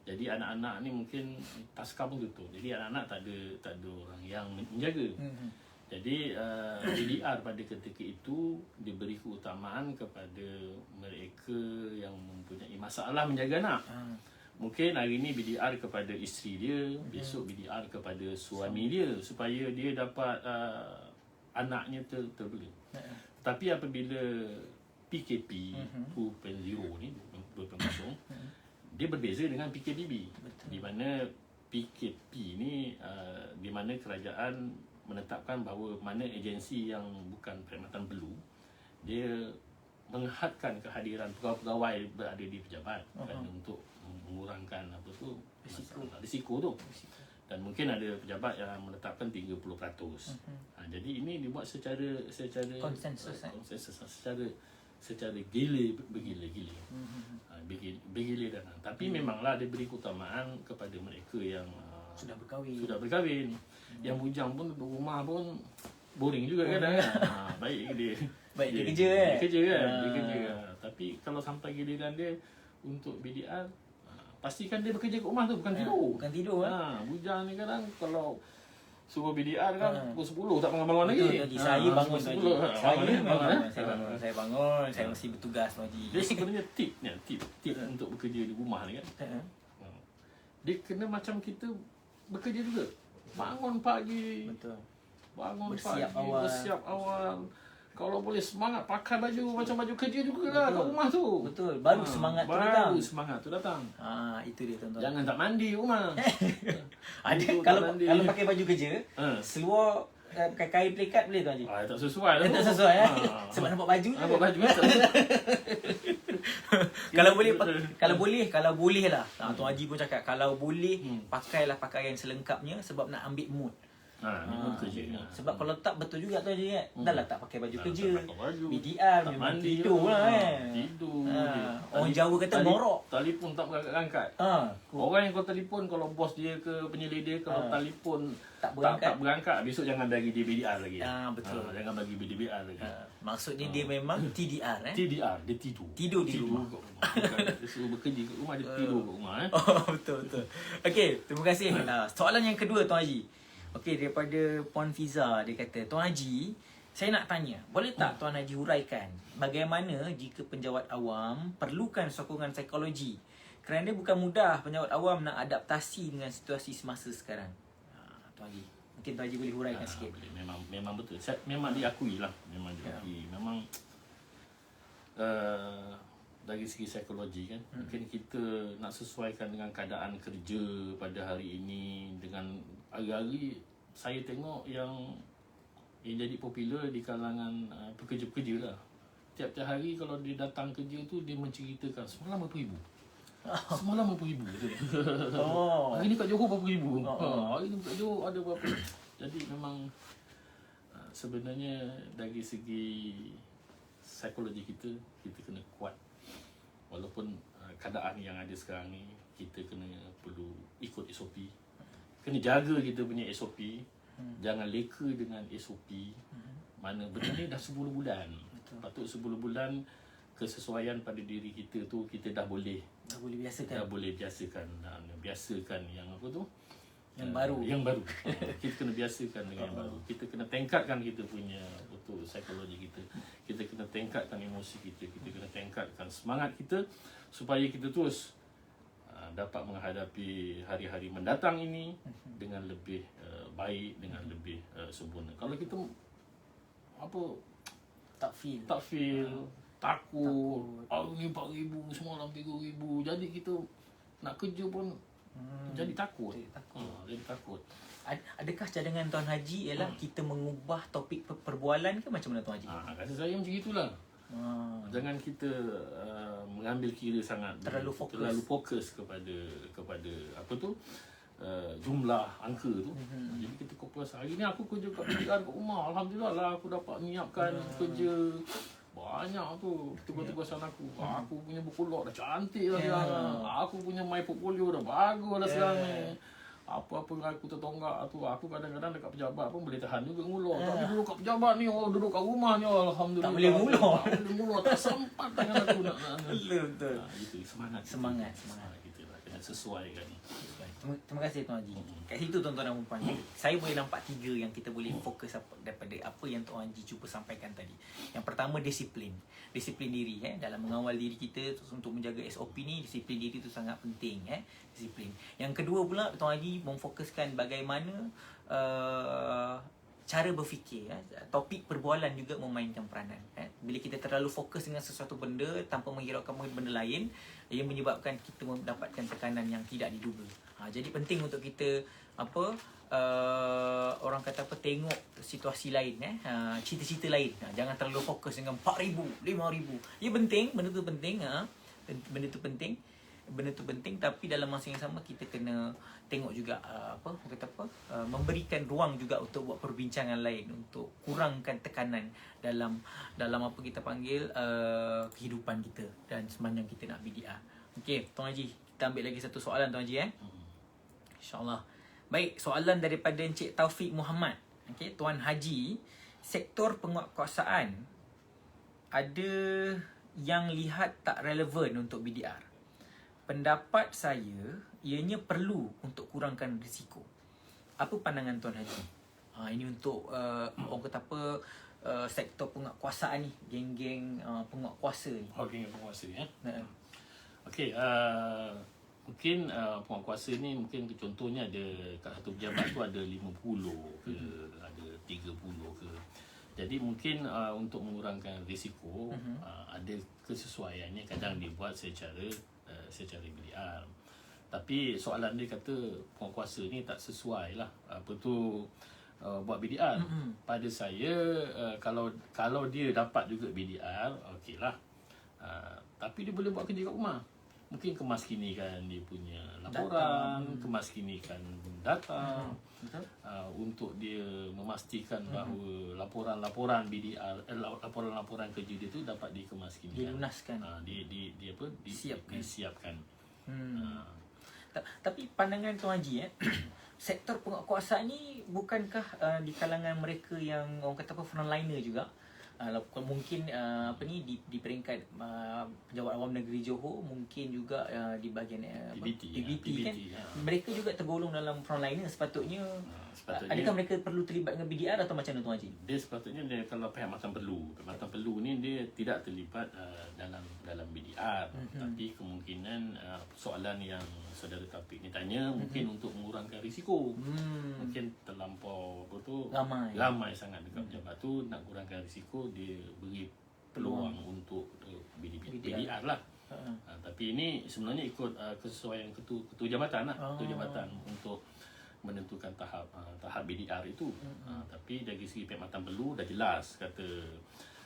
Jadi anak-anak ni mungkin taska pun tutup. Jadi anak-anak tak ada orang yang menjaga. Jadi BDR pada ketika itu diberi keutamaan kepada mereka yang mempunyai masalah menjaga anak. Mungkin hari ni BDR kepada isteri dia, besok BDR kepada suami dia supaya dia dapat anaknya terbela. Tapi apabila PKP 2.0 ni 2.0 dia berbeza dengan PKPB. Betul. Di mana PKP ni di mana kerajaan menetapkan bahawa mana agensi yang bukan perkhidmatan perlu dia menghadkan kehadiran pegawai-pegawai berada di pejabat kan, untuk mengurangkan apa tu risiko tu. Dan mungkin ada pejabat yang menetapkan 30%. Jadi ini dibuat secara konsensus secara bergila-gila. Bergila dan tapi memanglah dia beri keutamaan kepada mereka yang sudah berkahwin. Yang bujang pun duduk rumah pun boring juga kadang kan. Baik dia kerja kan. Dia kerja. Tapi kalau sampai giliran dia untuk BDR, pastikan dia bekerja kat rumah tu, bukan tidur. Bujang ni kadang kalau suruh BDR kan pukul 10 tak bangun-bangun lagi. Betul, saya bangun lagi. Saya bangun, saya mesti bertugas lagi. Dia sebenarnya tip untuk bekerja di rumah ni kan. Dia kena macam kita bekerja juga. Bangun pagi. Betul. Bersiap awal. Kalau boleh semangat pakai baju macam baju kerja jugalah kat rumah tu. Betul. Baru semangat tu datang. Itu dia tuan-tuan. Jangan tak mandi rumah. Ada kalau pakai baju kerja, seluar pakai kain pelikat boleh tuan Haji? Tak sesuai lah. Tak sesuai sebab nampak baju. Nampak baju kan. Kalau boleh lah. Tuan Haji pun cakap kalau boleh pakailah pakaian selengkapnya sebab nak ambil mood. Kerja. Sebab kalau tak betul juga tu Haji kan. Dah lah tak pakai baju kerja. Baju. BDR tak memang mandi tidur lah kan. Tidur. Orang Jawa kata ngorok. Telefon tak berangkat. Orang yang kau telefon kalau bos dia ke penyelih dia kalau telefon tak berangkat, besok jangan bagi dia BDR lagi. Betul. Jangan bagi dia BDR lagi. Maksudnya dia memang TDR TDR, dia tidur. Tidur di rumah. Dia suruh bekerja kat rumah, dia tidur kat rumah. Betul. Okey, terima kasih. Soalan yang kedua Tuan Haji. Okey, daripada Puan Fiza, dia kata, Tuan Haji, saya nak tanya, boleh tak Tuan Haji huraikan bagaimana jika penjawat awam perlukan sokongan psikologi? Kerana bukan mudah penjawat awam nak adaptasi dengan situasi semasa sekarang. Tuan Haji, mungkin Tuan Haji boleh huraikan sikit. Memang betul. Memang diakui lah. Memang dari segi psikologi kan, mungkin kita nak sesuaikan dengan keadaan kerja pada hari ini. Dengan hari-hari saya tengok yang jadi popular di kalangan pekerja-pekerja lah. Tiap-tiap hari kalau dia datang kerja tu, dia menceritakan semalam berapa ribu. Semalam berapa ribu. Hari ni kat Johor berapa ribu. Hari ni kat Johor ada berapa. Jadi memang sebenarnya dari segi psikologi kita kena kuat. Walaupun keadaan yang ada sekarang ni, kita perlu ikut SOP. Kena jaga kita punya SOP. Jangan leka dengan SOP. Mana benda ni dah 10 bulan. Betul. Patut 10 bulan kesesuaian pada diri kita tu kita dah boleh biasakan. Biasakan yang apa tu? Yang baru. Kita kena biasakan dengan yang baru. Kita kena tingkatkan kita punya psikologi kita. Kita kena tingkatkan emosi kita. Kita kena tingkatkan semangat kita supaya kita terus dapat menghadapi hari-hari mendatang ini dengan lebih baik, dengan lebih sempurna. Kalau kita tak feel, takut. Hari ni 4,000, semalam 3,000. Jadi kita nak kerja pun jadi takut. Jadi takut. Adakah cadangan Tuan Haji ialah kita mengubah topik perbualan ke macam mana Tuan Haji? Rasa saya macam itulah. Jangan kita mengambil kira sangat terlalu fokus kepada apa tu jumlah angka tu. Jadi kita fokus hari ni aku kerja kat BDR kat rumah. Alhamdulillah lah aku dapat menyiapkan kerja banyak tu tugas-tugasan aku. Aku punya buku log dah cantik lah sekarang. Aku punya my portfolio dah bagus lah sekarang ni. Apa-apa aku tertonggak tu, aku kadang-kadang dekat pejabat pun boleh tahan juga ngulur. Tapi duduk kat pejabat ni, duduk kat rumah ni, alhamdulillah. Tak boleh ngulur. Tak sempat tangan aku nak. Betul. Itu semangat. Kita lah kena sesuaikan ni. Terima kasih Tuan Haji. Kat situ tuan-tuan dan puan, saya boleh nampak 3 yang kita boleh fokus daripada apa yang Tuan Haji cuba sampaikan tadi. Yang pertama disiplin diri dalam mengawal diri kita untuk menjaga SOP ni. Disiplin diri tu sangat penting disiplin. Yang kedua pula Tuan Haji memfokuskan bagaimana cara berfikir, topik perbualan juga memainkan peranan. Bila kita terlalu fokus dengan sesuatu benda tanpa menghiraukan benda lain, ia menyebabkan kita mendapatkan tekanan yang tidak diduga. Jadi penting untuk kita orang kata tengok situasi lain, cerita-cerita lain. Jangan terlalu fokus dengan 4,000, 5,000. Ia penting, benda tu penting, tapi dalam masa yang sama kita kena tengok juga memberikan ruang juga untuk buat perbincangan lain untuk kurangkan tekanan dalam apa kita panggil kehidupan kita dan sepanjang kita nak BDR. Okey, Tuan Haji, kita ambil lagi satu soalan Tuan Haji InsyaAllah. Baik, soalan daripada Encik Taufik Muhammad. Okey, Tuan Haji, sektor penguatkuasaan ada yang lihat tak relevan untuk BDR. Pendapat saya, ianya perlu untuk kurangkan risiko. Apa pandangan Tuan Haji? Ini untuk orang kata sektor penguatkuasaan ni, geng-geng penguatkuasa ni. Geng penguasa ya. Okey, mungkin penguatkuasa ni mungkin contohnya ada kat satu pejabat tu ada 50 ke, ada 30 ke. Jadi mungkin untuk mengurangkan risiko ada kesesuaiannya, kadang dibuat secara BDR. Tapi soalan dia kata penguatkuasa ni tak sesuai lah buat BDR. Pada saya kalau dia dapat juga BDR, okey lah. Tapi dia boleh buat kerja kat rumah. Mungkin kemaskinikan dia punya laporan, kemaskinikan data, untuk dia memastikan bahawa laporan-laporan BDR, laporan-laporan kerja dia tu dapat dikemaskinikan, dilunaskan, disiapkan. Tapi pandangan Tuan Haji sektor penguatkuasaan ni bukankah di kalangan mereka yang orang kata frontliner juga? Mungkin di peringkat Pejabat Awam Negeri Johor, mungkin juga di bahagian PBT kan, mereka juga tergolong dalam frontliner sepatutnya. Adakah mereka perlu terlibat dengan BDR atau macam mana Tuan Haji? Dia sepatutnya kalau pihak Matan Perlu ni dia tidak terlibat dalam BDR, tapi kemungkinan soalan yang saudara Taufik ni tanya mungkin untuk mengurangkan risiko. Mungkin terlampau ramai sangat dekat pejabat tu, nak kurangkan risiko, dia beri peluang untuk BDR lah. Tapi ini sebenarnya ikut kesesuaian ketua jabatan lah. Ketua jabatan untuk menentukan tahap BDR itu. Tapi dari segi pihak Matan Perlu dah jelas kata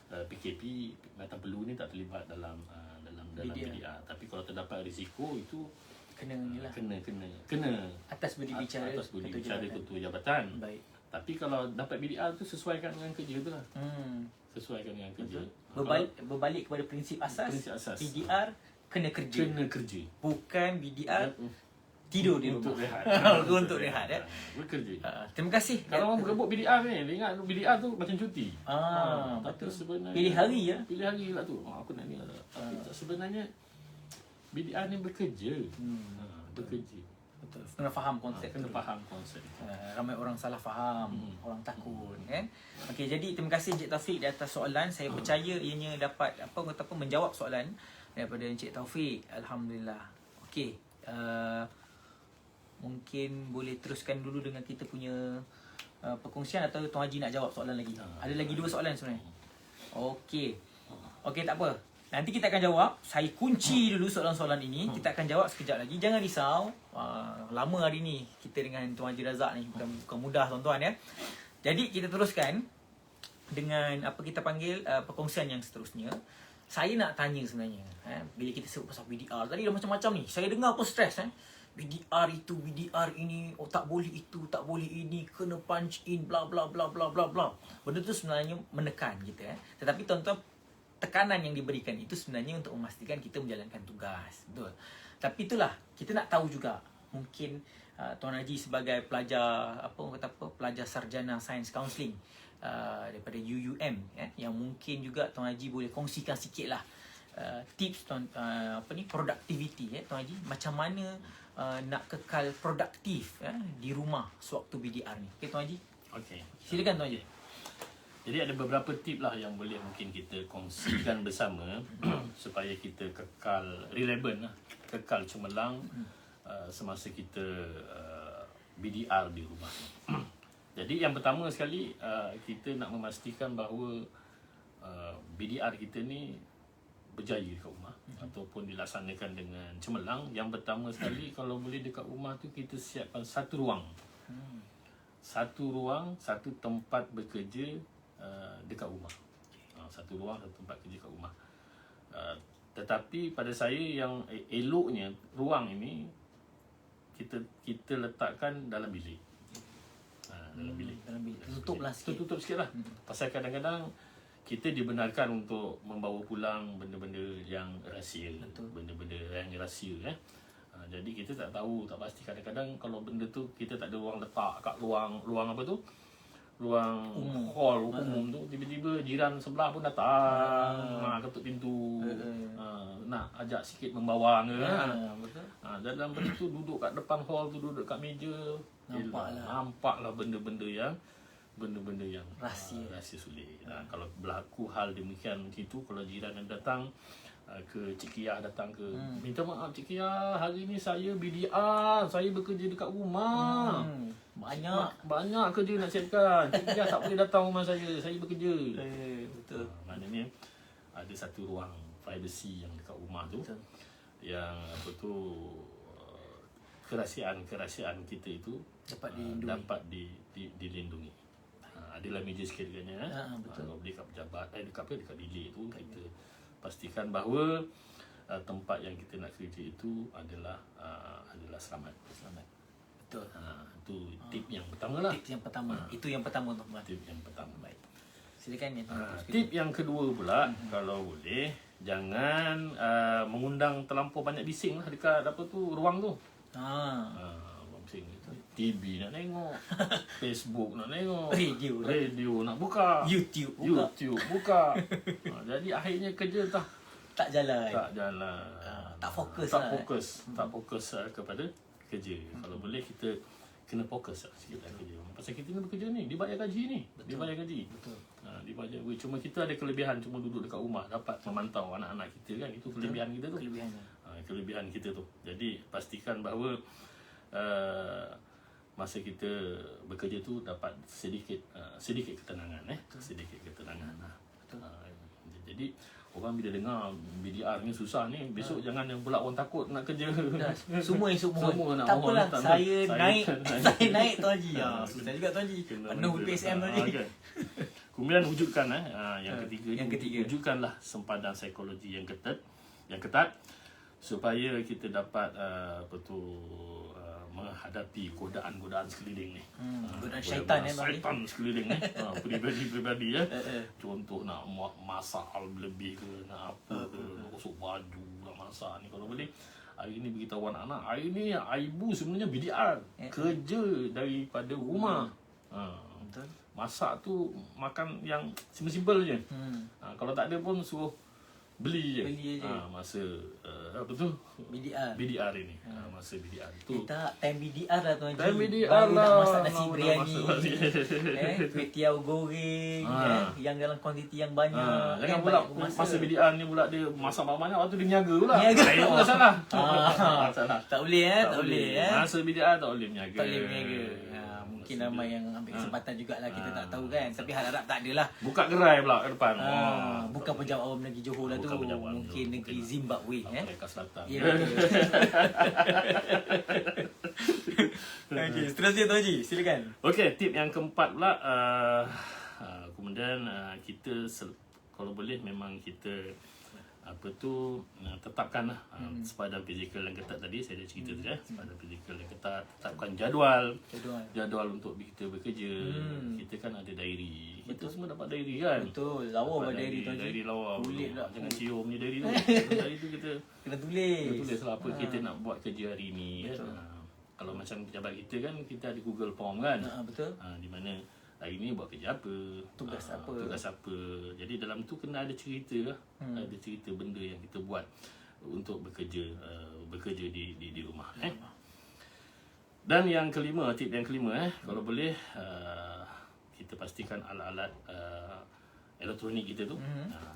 PKP Matan Perlu ni tak terlibat dalam BDR. Tapi kalau terdapat risiko itu kena atas budi bicara ketua jabatan. Baik. Tapi kalau dapat BDR tu sesuaikan dengan kerja tu lah. Sesuaikan dengan kerja. Berbalik kepada prinsip asas. BDR kena kerja. Bukan BDR tidur di rumah. Untuk rehat. Untuk rehat bekerja. Terima kasih. Kalau orang berebut BDR ni, dia ingat BDR tu macam cuti. Tapi sebenarnya pilih hari Pilih hari lah tu. Aku nak ni lah. Tapi sebenarnya BDR ni bekerja. Bekerja. Betul. Kena faham konsep. Ramai orang salah faham, orang takut kan. Okey, jadi terima kasih Encik Taufik di atas soalan. Saya percaya ianya dapat menjawab soalan daripada Encik Taufik. Alhamdulillah. Okey. Mungkin boleh teruskan dulu dengan kita punya perkongsian atau Tuan Haji nak jawab soalan lagi? Ada lagi 2 soalan sebenarnya. Okey, tak apa. Nanti kita akan jawab. Saya kunci dulu soalan-soalan ini. Kita akan jawab sekejap lagi. Jangan risau. Lama hari ni kita dengan Tuan Haji Razak ni. Bukan mudah tuan-tuan ya. Jadi kita teruskan dengan apa kita panggil perkongsian yang seterusnya. Saya nak tanya sebenarnya, bila kita sebut pasal BDR tadi dah macam-macam ni. Saya dengar pun stres BDR itu, BDR ini, tak boleh itu, tak boleh ini, kena punch in, bla bla bla bla bla bla. Benda tu sebenarnya menekan kita Tetapi tuan-tuan, tekanan yang diberikan itu sebenarnya untuk memastikan kita menjalankan tugas. Betul. Tapi itulah, kita nak tahu juga. Mungkin Tuan Haji sebagai pelajar pelajar sarjana Science Counselling daripada UUM yang mungkin juga Tuan Haji boleh kongsikan sikitlah tips productivity Tuan Haji, macam mana nak kekal produktif di rumah sewaktu BDR ni. Okey Tuan Haji? Okey. Silakan Tuan Haji. Jadi ada beberapa tip lah yang boleh mungkin kita kongsikan bersama supaya kita kekal relevan lah, kekal cemerlang semasa kita BDR di rumah. Jadi yang pertama sekali kita nak memastikan bahawa BDR kita ni berjaya dekat rumah ataupun dilaksanakan dengan cemerlang. Yang pertama sekali kalau boleh dekat rumah tu kita siapkan satu ruang. Satu ruang, satu tempat bekerja dekat rumah. Satu ruang, satu tempat kerja dekat rumah. Tetapi pada saya yang eloknya ruang ini kita letakkan dalam bilik. Dalam bilik. Tutuplah sikit. Tutup sikit lah. Pasal kadang-kadang kita dibenarkan untuk membawa pulang benda-benda yang rahsia. Betul. Benda-benda yang rahsia. Jadi kita tak tahu, tak pasti. Kadang-kadang kalau benda tu kita tak ada ruang letak kat ruang apa tu? Ruang hall umum tu, tiba-tiba jiran sebelah pun datang, ketuk pintu, nak ajak sikit membawang ke. Betul. Dalam benda tu duduk kat depan hall tu, duduk kat meja, nampaklah benda-benda yang rahsia sulit. Kalau berlaku hal demikian macam itu, kalau jiran yang datang ke Cik Kia datang ke, minta maaf Cik Kia, hari ni saya BDR, saya bekerja dekat rumah. Banyak kerja nak siapkan. Cik Kia tak boleh datang rumah saya bekerja. Betul. Maknanya ada satu ruang privacy yang dekat rumah tu. Betul. Yang apa tu, kerahsiaan kita itu dapat dilindungi. Adalah meja sekiranya. Betul. Kalau boleh kat pejabat, dekat bilik tu kita pastikan bahawa tempat yang kita nak kerja itu adalah selamat. Betul. Itu tip yang pertama lah. Tip yang pertama. Itu yang pertama tuan-tuan. Tip yang pertama. Baik. Silakan ya. Tip yang kedua pula, kalau boleh jangan mengundang terlampau banyak bising lah dekat apa tu ruang tu. Bising. TV nak tengok, Facebook nak tengok, radio nak buka, YouTube buka. Jadi akhirnya kerja tak jalan. Tak fokus kepada kerja. Kalau boleh kita kena fokus sikit dalam kerja. Pasal kita ni bekerja ni, dibayar gaji ni. Betul. Dibayar gaji. Betul. Dibayar. Cuma kita ada kelebihan, cuma duduk dekat rumah dapat memantau anak-anak kita kan. Itu kelebihan kita tu. Kelebihan kita tu. Jadi pastikan bahawa masa kita bekerja tu dapat sedikit ketenangan. Sedikit ketenangan. Jadi orang bila dengar BDR ni susah ni, besok jangan yang pula orang takut nak kerja. Semua nak tak apalah, saya naik Tuan Haji. Susah Susah juga Tuan Haji. Penuh PSM Tuan Haji. Kemudian wujudkan yang ketiga, wujudkanlah sempadan psikologi yang ketat supaya kita dapat menghadapi godaan-godaan sekeliling ni. Godaan syaitan syaitan sekeliling ni. Peribadi ya. Contoh nak masak hal lebih ke, nak apa ke, nak gosok baju, nak masak ni. Kalau boleh hari ni beritahu anak-anak, hari ni ibu sebenarnya BDR, kerja daripada rumah. Betul. Masak tu makan yang simple-simple je. Kalau tak ada pun suruh beli je. Masa apa tu? BDR ini. Masa BDR tu. Kita time BDR lah Tuan Haji. Time BDR lah. Nak masak nasi biryani. Kuih tiaw goreng. Yang dalam kuantiti yang banyak. Jangan pula masa BDR ni pula dia masak banyak-banyak, waktu dia niaga pula. Itu dah salah. Tak boleh tak boleh. Masa BDR tak boleh berniaga. Mungkin ramai yang ambil kesempatan jugalah, kita tak tahu kan. Tapi harap tak adalah. Buka gerai pula ke depan. Bukan Punjab Awam Negeri Johor lah tu. Mungkin negeri Zimbabwe. Afrika Selatan. Ya, betul. Okey, seterusnya Tuan Haji, silakan. Okey, tip yang keempat pula, kemudian kita kalau boleh memang kita tetapkanlah sepadan fizikal yang ketat tadi. Saya dah cerita tadi sepadan fizikal yang ketat, tetapkan jadual untuk kita bekerja. Kita kan ada diary. Kita semua dapat diary kan. Betul, lawa diary tu. Diary lawa. Kulit tak. Jangan cium ni diary tu. Diary tu kita kena tulis lah apa kita nak buat kerja hari ni kan. Kalau macam pejabat kita kan, kita ada Google Form kan. Betul. Di mana hari ni buat kerja apa, tugas apa. Jadi dalam tu kena ada cerita lah. Ada cerita benda yang kita buat untuk bekerja di rumah. Dan yang kelima, tip yang kelima kalau boleh kita pastikan alat-alat elektronik kita tu,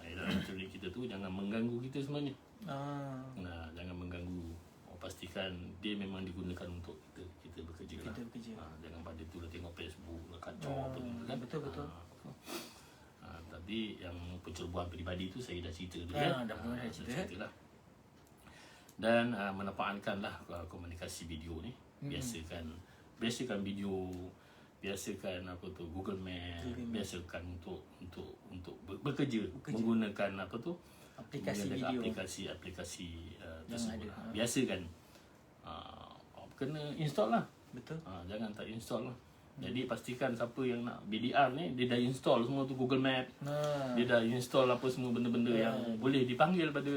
elektronik kita tu jangan mengganggu kita sebenarnya. Jangan mengganggu pastikan dia memang digunakan untuk kita bekerja lah. Kita bekerja. Jangan pada tu lah tengok Facebook lah kacau apa gitu kan. Betul. Tapi yang pencerobohan peribadi tu saya dah cerita tu Dah pernah cerita lah. Dan menampakkanlah komunikasi video ni. Biasakan video, biasakan apa tu Google Map, biasakan untuk bekerja menggunakan apa tu aplikasi menggunakan video, aplikasi yang tersebut. ada. Biasakan kena install lah. Betul. Jangan tak install lah. Jadi pastikan siapa yang nak BDR ni dia dah install semua tu Google Map. Dia dah install apa semua benda-benda yang boleh dipanggil pada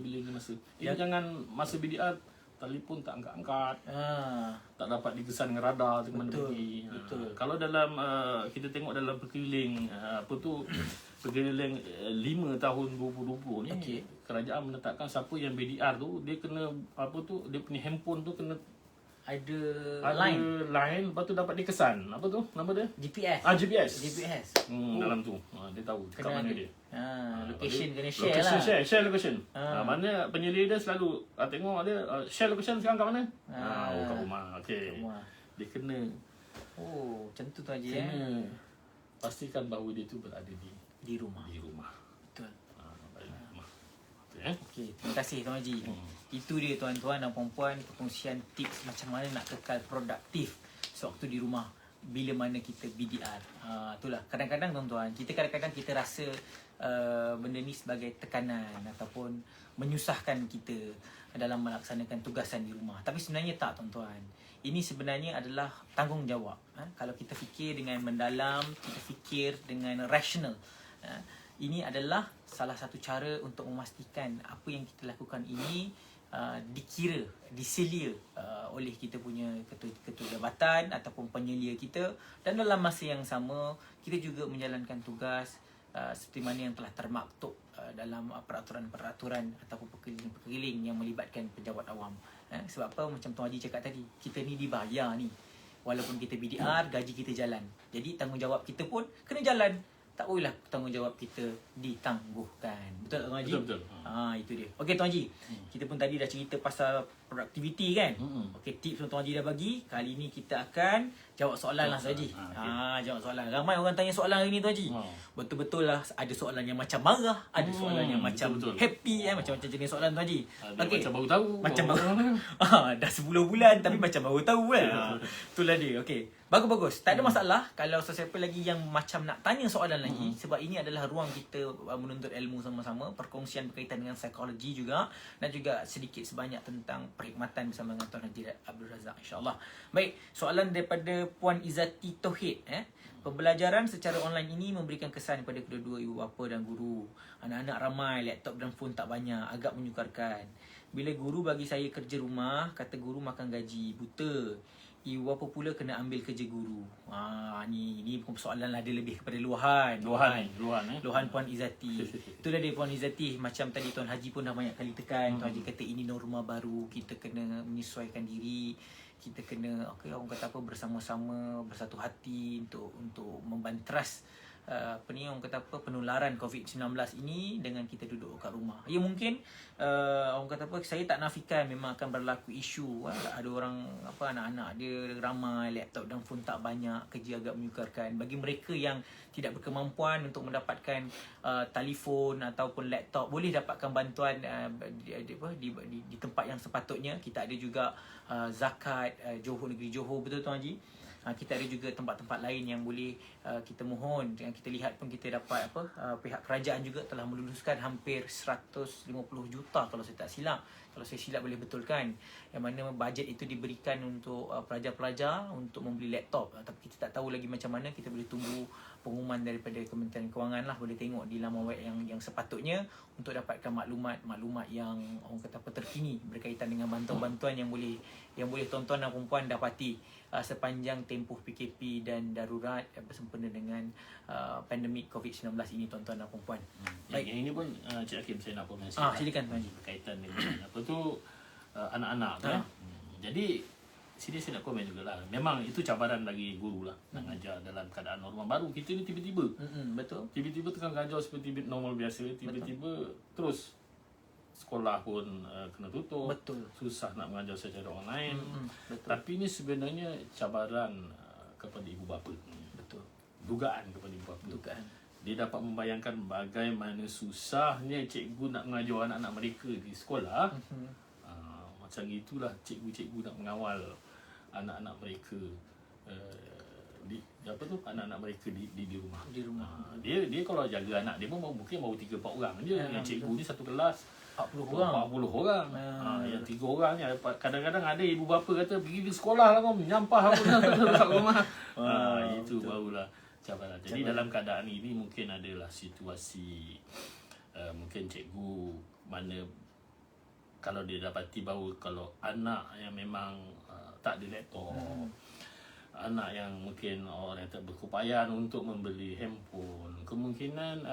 bila dia masa. Dia jangan masa BDR telefon tak angkat-angkat. Tak dapat dikesan dengan radar ke mana pergi. Kalau dalam kita tengok dalam perkeliling perkeliling 5 tahun 2020 ni, kerajaan menetapkan siapa yang BDR tu dia kena dia punya handphone tu kena ada line, lepas tu dapat dikesan apa tu nama dia GPS. GPS. Dalam tu dia tahu kat mana dia. Location kena share lah. Share location. Mana penyelia dia selalu tengok dia share location sekarang kat mana? Kat rumah. Okey. Dia kena macam tu Haji kena pastikan bahawa dia tu berada di rumah. Betul. Okey, terima kasih Tuan Haji. Itu dia tuan-tuan dan puan-puan, perkongsian tips macam mana nak kekal produktif sewaktu di rumah bila mana kita BDR. Itulah kadang-kadang tuan-tuan, kita rasa benda ni sebagai tekanan ataupun menyusahkan kita dalam melaksanakan tugasan di rumah. Tapi sebenarnya tak tuan-tuan. Ini sebenarnya adalah tanggungjawab. Kalau kita fikir dengan mendalam, kita fikir dengan rasional. Ini adalah salah satu cara untuk memastikan apa yang kita lakukan ini dikira, diselia oleh kita punya ketua jabatan ataupun penyelia kita, dan dalam masa yang sama kita juga menjalankan tugas seperti mana yang telah termaktub dalam peraturan-peraturan ataupun perkeliling yang melibatkan pejabat awam. Sebab apa, macam Tuan Haji cakap tadi, kita ni dibayar ni. Walaupun kita BDR, gaji kita jalan. Jadi tanggungjawab kita pun kena jalan. Tak bolehlah tanggungjawab kita ditangguhkan. Betul tak Tuan Haji? Betul. Itu dia. Okey Tuan Haji, kita pun tadi dah cerita pasal productivity kan. Okey, tips Tuan Haji dah bagi. Kali ni kita akan jawab soalan lah Tuan Haji. Jawab soalan. Ramai orang tanya soalan hari ni Tuan Haji. Betul-betul lah, ada soalan yang macam marah, ada soalan yang macam betul. happy, macam-macam jenis soalan Tuan Haji. Okey. Macam baru tahu. Macam baru. Dah 10 bulan tapi macam baru tahu kan. Itulah dia. Okey. Bagus-bagus. Tak ada masalah kalau sesiapa lagi yang macam nak tanya soalan lagi, sebab ini adalah ruang kita menuntut ilmu sama-sama, perkongsian berkaitan dengan psikologi juga, dan juga sedikit sebanyak tentang perkhidmatan bersama dengan Tuan Haji Abdul Razak, insya-Allah. Baik, soalan daripada Puan Izzati Tauhid. Pembelajaran secara online ini memberikan kesan kepada kedua-dua ibu bapa dan guru. Anak-anak ramai, laptop dan phone tak banyak, agak menyukarkan. Bila guru bagi saya kerja rumah, kata guru makan gaji, buta. Ibu bapa pula kena ambil kerja guru. Ni persoalan lah, dia lebih kepada luahan Puan Izzati. Itulah dia Puan Izzati. Macam tadi Tuan Haji pun dah banyak kali tekan. Tuan Haji kata ini norma baru, kita kena menyesuaikan diri, kita kena orang kata apa, bersama-sama, bersatu hati untuk membantras orang kata apa, penularan COVID-19 ini dengan kita duduk kat rumah. Ya mungkin orang kata apa, saya tak nafikan memang akan berlaku isu. Ada orang anak-anak dia ramai, laptop dan phone tak banyak, kerja agak menyukarkan. Bagi mereka yang tidak berkemampuan untuk mendapatkan telefon ataupun laptop, boleh dapatkan bantuan di tempat yang sepatutnya. Kita ada juga Zakat Johor, negeri Johor, betul Tuan Haji? Kita ada juga tempat-tempat lain yang boleh kita mohon. Yang kita lihat pun kita dapat pihak kerajaan juga telah meluluskan hampir 150 juta kalau saya tak silap. Kalau saya silap boleh betulkan. Yang mana bajet itu diberikan untuk pelajar-pelajar untuk membeli laptop. Tapi kita tak tahu lagi macam mana. Kita boleh tunggu pengumuman daripada Kementerian Kewangan lah. Boleh tengok di laman web yang sepatutnya untuk dapatkan maklumat yang orang kata apa, terkini berkaitan dengan bantuan-bantuan yang boleh tuan-tuan dan puan-puan dapati sepanjang tempoh PKP dan darurat bersempena dengan pandemik COVID-19 ini tuan-tuan dan puan-puan. Baik, yang ini pun Cik Hakim saya nak komensi. Silakan Tuan Haji. Berkaitan dengan apa tu anak-anak tu kan. Jadi sini saya nak komen jugalah. Memang itu cabaran bagi guru lah nak ngajar dalam keadaan normal baru. Kita ni tiba-tiba betul. Tiba-tiba tengah ngajar seperti normal biasa, tiba-tiba terus sekolah pun kena tutup. Betul. Susah nak mengajar secara online. Betul. Tapi ini sebenarnya cabaran kepada ibu bapa. Betul. Dugaan kepada ibu bapa. Dugaan. Dia dapat membayangkan bagaimana susahnya cikgu nak mengajar anak-anak mereka di sekolah. Macam itulah cikgu-cikgu nak mengawal anak-anak mereka anak-anak mereka di rumah. Di rumah. Dia kalau jaga anak dia pun mungkin baru 3-4 orang je. Yang cikgu ni satu kelas 40 orang. 40 orang. Yang 3 orang ni kadang-kadang ada ibu bapa kata pergi ke sekolah lah kau menyampah apa kat rumah. Itu barulah cabaran. Jadi dalam keadaan ini mungkin adalah situasi mungkin cikgu mana kalau dia dapati bahawa kalau anak yang memang tak ada laptop, anak yang mungkin orang yang tak berkeupayaan untuk membeli handphone, kemungkinan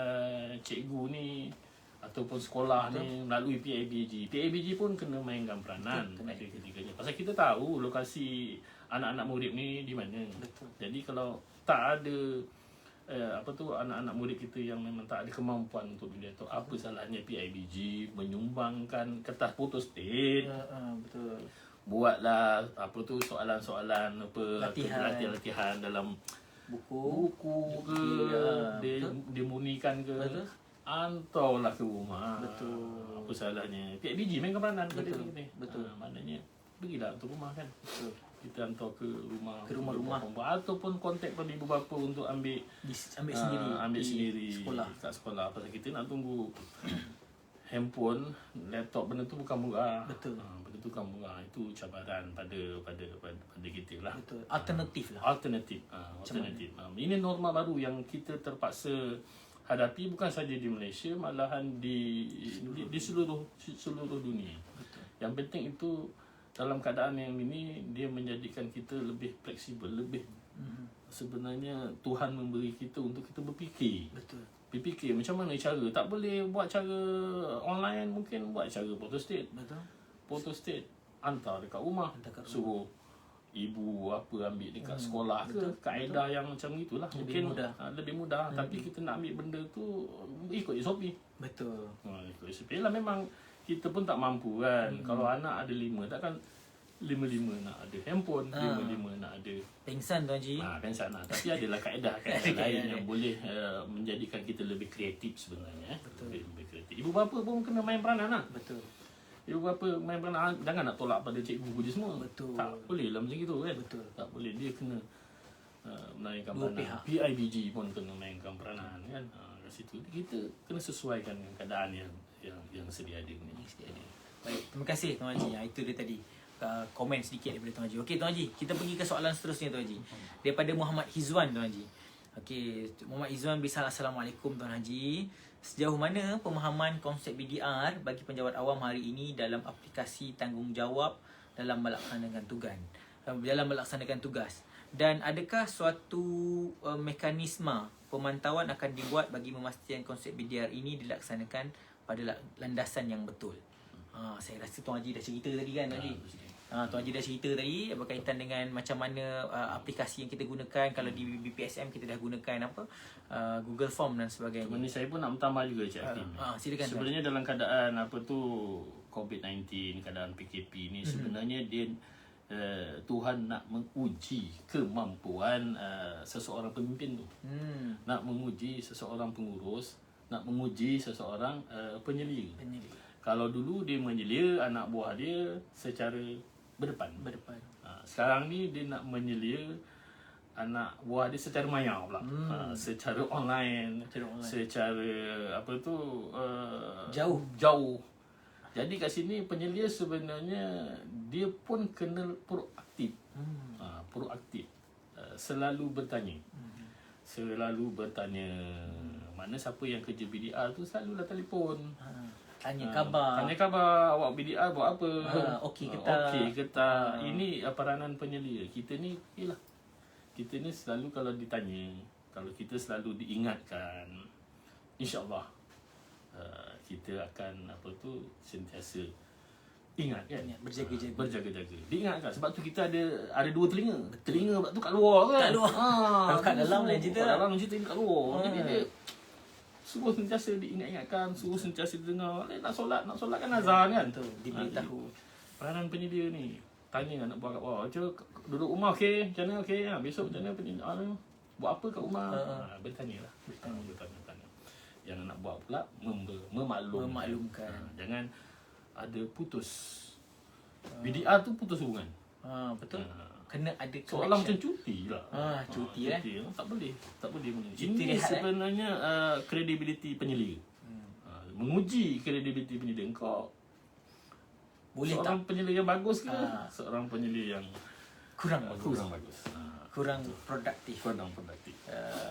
cikgu ni ataupun sekolah ni melalui PIBG. PIBG pun kena mainkan peranan pada ketiganya. Pasal kita tahu lokasi anak-anak murid ni di mana. Betul. Jadi kalau tak ada anak-anak murid kita yang memang tak ada kemampuan untuk beli laptop, apa salahnya PIBG menyumbangkan kertas photostat. Betul. Buatlah soalan-soalan latihan dalam buku ke dia munikan ke. Betul. Hantarlah ke rumah. Betul. Apa salahnya? PIBG mainkan peranan pada kita. Betul. Maknanya pergilah untuk rumah kan. Betul. Kita hantar ke rumah rumah-rumah ataupun kontak pada ibu bapa untuk ambil sendiri kat sekolah. Pasal kita nak tunggu handphone, laptop, benda tu bukan murah. Betul. Benda tu bukan murah. Itu cabaran pada kita lah. Betul. Alternatif lah. Alternatif. Ini norma baru yang kita terpaksa hadapi bukan saja di Malaysia, malahan di seluruh dunia. Betul. Yang penting itu dalam keadaan yang ini dia menjadikan kita lebih fleksibel, lebih sebenarnya Tuhan memberi kita untuk kita berfikir. Betul. Berfikir macam mana cara, tak boleh buat cara online, mungkin buat cara photostat. Betul. Photostat hantar dekat rumah, suruh ibu ambil dekat sekolah ke, kaedah yang macam itulah. Mungkin lebih mudah. Tapi kita nak ambil benda tu ikut SOP. Betul. Ikut SOP lah. Memang kita pun tak mampu kan. Kalau anak ada 5, takkan 5 nak ada handphone, 5 nak ada pengsan Tuan Haji. Pengsan lah. Tapi adalah kaedah lain yang boleh menjadikan kita lebih kreatif sebenarnya. Betul. Lebih kreatif. Ibu bapa pun kena main peranan lah. Betul. Ibu bapa main peranan. Jangan nak tolak pada cikgu je semua. Betul. Tak boleh lah macam itu kan. Betul. Tak boleh. Dia kena menaikkan Dua peranan. pihak. PIBG pun kena mainkan peranan kan. Kat situ kita kena sesuaikan dengan keadaan yang sedia ada ni. Baik, terima kasih Tuan Haji. Itu dia tadi. Komen sedikit daripada Tuan Haji. Okey Tuan Haji, kita pergi ke soalan seterusnya Tuan Haji. Daripada Muhammad Hizwan Tuan Haji. Okey, Muhammad Hizwan bisal Assalamualaikum Tuan Haji. Sejauh mana pemahaman konsep BDR bagi penjawat awam hari ini dalam aplikasi tanggungjawab dalam melaksanakan tugas? Dan adakah suatu mekanisme pemantauan akan dibuat bagi memastikan konsep BDR ini dilaksanakan pada landasan yang betul? Saya rasa Tuan Haji dah cerita tadi kan Tuan Haji? Tuan Haji dah cerita tadi berkaitan dengan macam mana aplikasi yang kita gunakan. Kalau di BPSM kita dah gunakan Google Form dan sebagainya. Sebenarnya saya pun nak bertambah juga Cik Hakim. Silakan. Sebenarnya dalam keadaan COVID-19, keadaan PKP ni sebenarnya dia Tuhan nak menguji kemampuan seseorang pemimpin tu. Nak menguji seseorang pengurus, nak menguji seseorang penyelia. Kalau dulu dia menyelia anak buah dia secara berdepan. Sekarang ni dia nak menyelia anak buah dia secara maya pula. Secara online, secara jauh. Jadi kat sini penyelia sebenarnya dia pun kena proaktif. Proaktif. Selalu bertanya. Mana siapa yang kerja BDR tu selalulah telefon. Tanya khabar, awak BDR buat apa? Okey ke tak? Ini peranan penyelia. Kita ni selalu kalau ditanya, kalau kita selalu diingatkan, insya-Allah kita akan sentiasa ingat kan, berjaga-jaga. Diingatkan sebab tu kita ada 2 telinga. Telinga tu kat luar kan. Kalau kat dalam lain cerita. Kat dalam cerita ni kat luar. Jadi dia suruh sentiasa diingat-ingatkan, suruh sentiasa dengar, nak solat kan azan kan. Betul, diberitahu. Peranan penyedia ni, tanya nak buat kat bawah, duduk rumah okey, macam mana okey, besok macam mana penyedia, buat apa kat rumah, bertanya lah, bertanya. Yang nak buat pula memaklumkan. Jangan ada putus. BDR tu putus hubungan. Betul. Kena ada Soalan macam cuti lah. Cuti lah. Tak boleh macam Cuti ini rehat, sebenarnya credibility penyelia. Menguji credibility penyelia. Engkau boleh seorang tak penyelia yang bagus ke? Seorang penyelia yang kurang bagus. Kurang produktif.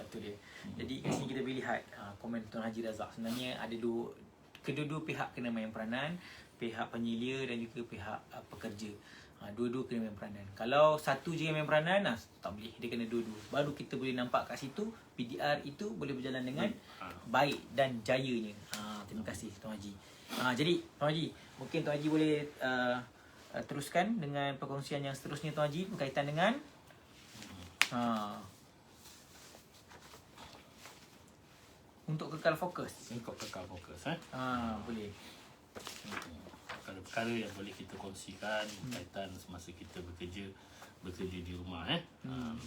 Itu dia. Jadi kat sini kita boleh lihat komen Tuan Haji Razak. Sebenarnya ada kedua-dua pihak kena main peranan, pihak penyelia dan juga pihak pekerja. Dua-dua kena main peranan. Kalau satu je yang main peranan, tak boleh. Dia kena dua-dua. Baru kita boleh nampak kat situ PDR itu boleh berjalan dengan baik dan jayanya. Terima kasih Tuan Haji. Jadi Tuan Haji, mungkin Tuan Haji boleh teruskan dengan perkongsian yang seterusnya Tuan Haji berkaitan dengan untuk kekal fokus. Boleh. Perkara-perkara yang boleh kita kongsikan berkaitan semasa kita bekerja di rumah.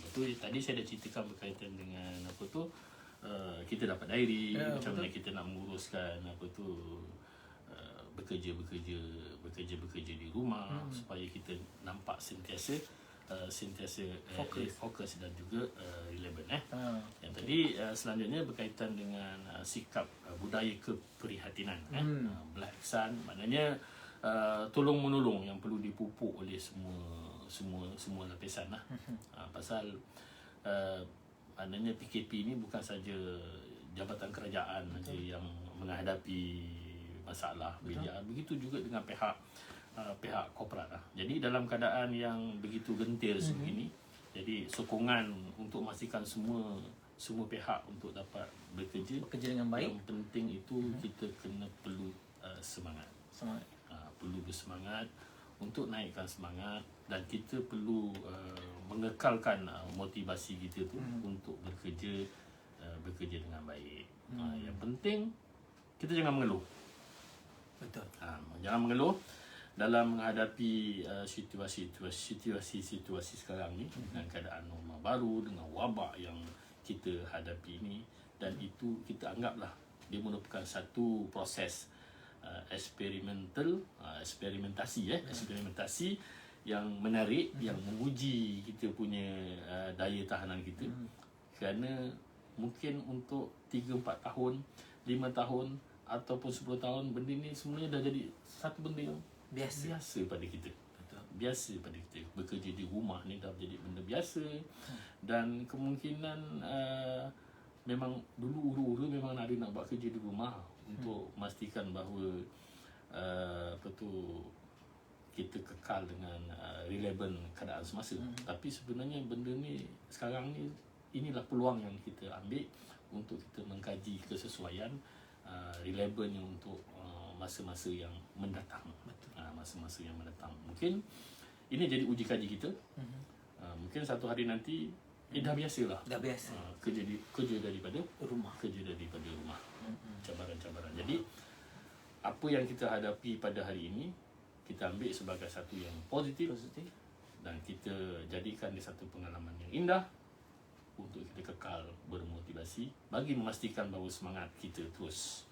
Betul, tadi saya dah ceritakan berkaitan dengan kita dapat diary, macam mana kita nak menguruskan bekerja di rumah supaya kita nampak sentiasa fokus dan juga relevant. Yang tadi selanjutnya berkaitan dengan sikap budaya keprihatinan. Black Sun maknanya tolong menolong yang perlu dipupuk oleh semua lapisan lah. Pasal maknanya PKP ni bukan saja jabatan kerajaan saja yang menghadapi masalah BDR, begitu juga dengan pihak korporat lah. Jadi dalam keadaan yang begitu gentir sebegini, jadi sokongan untuk memastikan semua pihak untuk dapat bekerja dengan baik. Yang penting itu kita perlu semangat. Perlu bersemangat untuk naikkan semangat, dan kita perlu mengekalkan motivasi kita tu untuk bekerja dengan baik. Yang penting kita jangan mengeluh. Betul. Jangan mengeluh dalam menghadapi situasi sekarang ni, dengan keadaan normal baru, dengan wabak yang kita hadapi ini, dan itu kita anggaplah dia merupakan satu proses eksperimentasi yang menarik, yang menguji kita punya daya tahanan kita. Kerana mungkin untuk 3-4 tahun, 5 tahun ataupun 10 tahun, benda ni sebenarnya dah jadi satu benda yang biasa pada kita. Biasa pada kita. Bekerja di rumah ni dah jadi benda biasa. Dan kemungkinan memang dulu memang ada nak buat kerja di rumah untuk memastikan bahawa kita kekal dengan relevant keadaan semasa. Tapi sebenarnya benda ni sekarang ni, inilah peluang yang kita ambil untuk kita mengkaji kesesuaian relevant untuk masa-masa yang mendatang. Masa-masa yang mendatang. Mungkin ini jadi uji kaji kita. Mungkin satu hari nanti dah biasalah. Kerja daripada rumah. Cabaran-cabaran. Jadi apa yang kita hadapi pada hari ini, kita ambil sebagai satu yang positif. Dan kita jadikan dia satu pengalaman yang indah untuk kita kekal bermotivasi, bagi memastikan bahawa semangat kita terus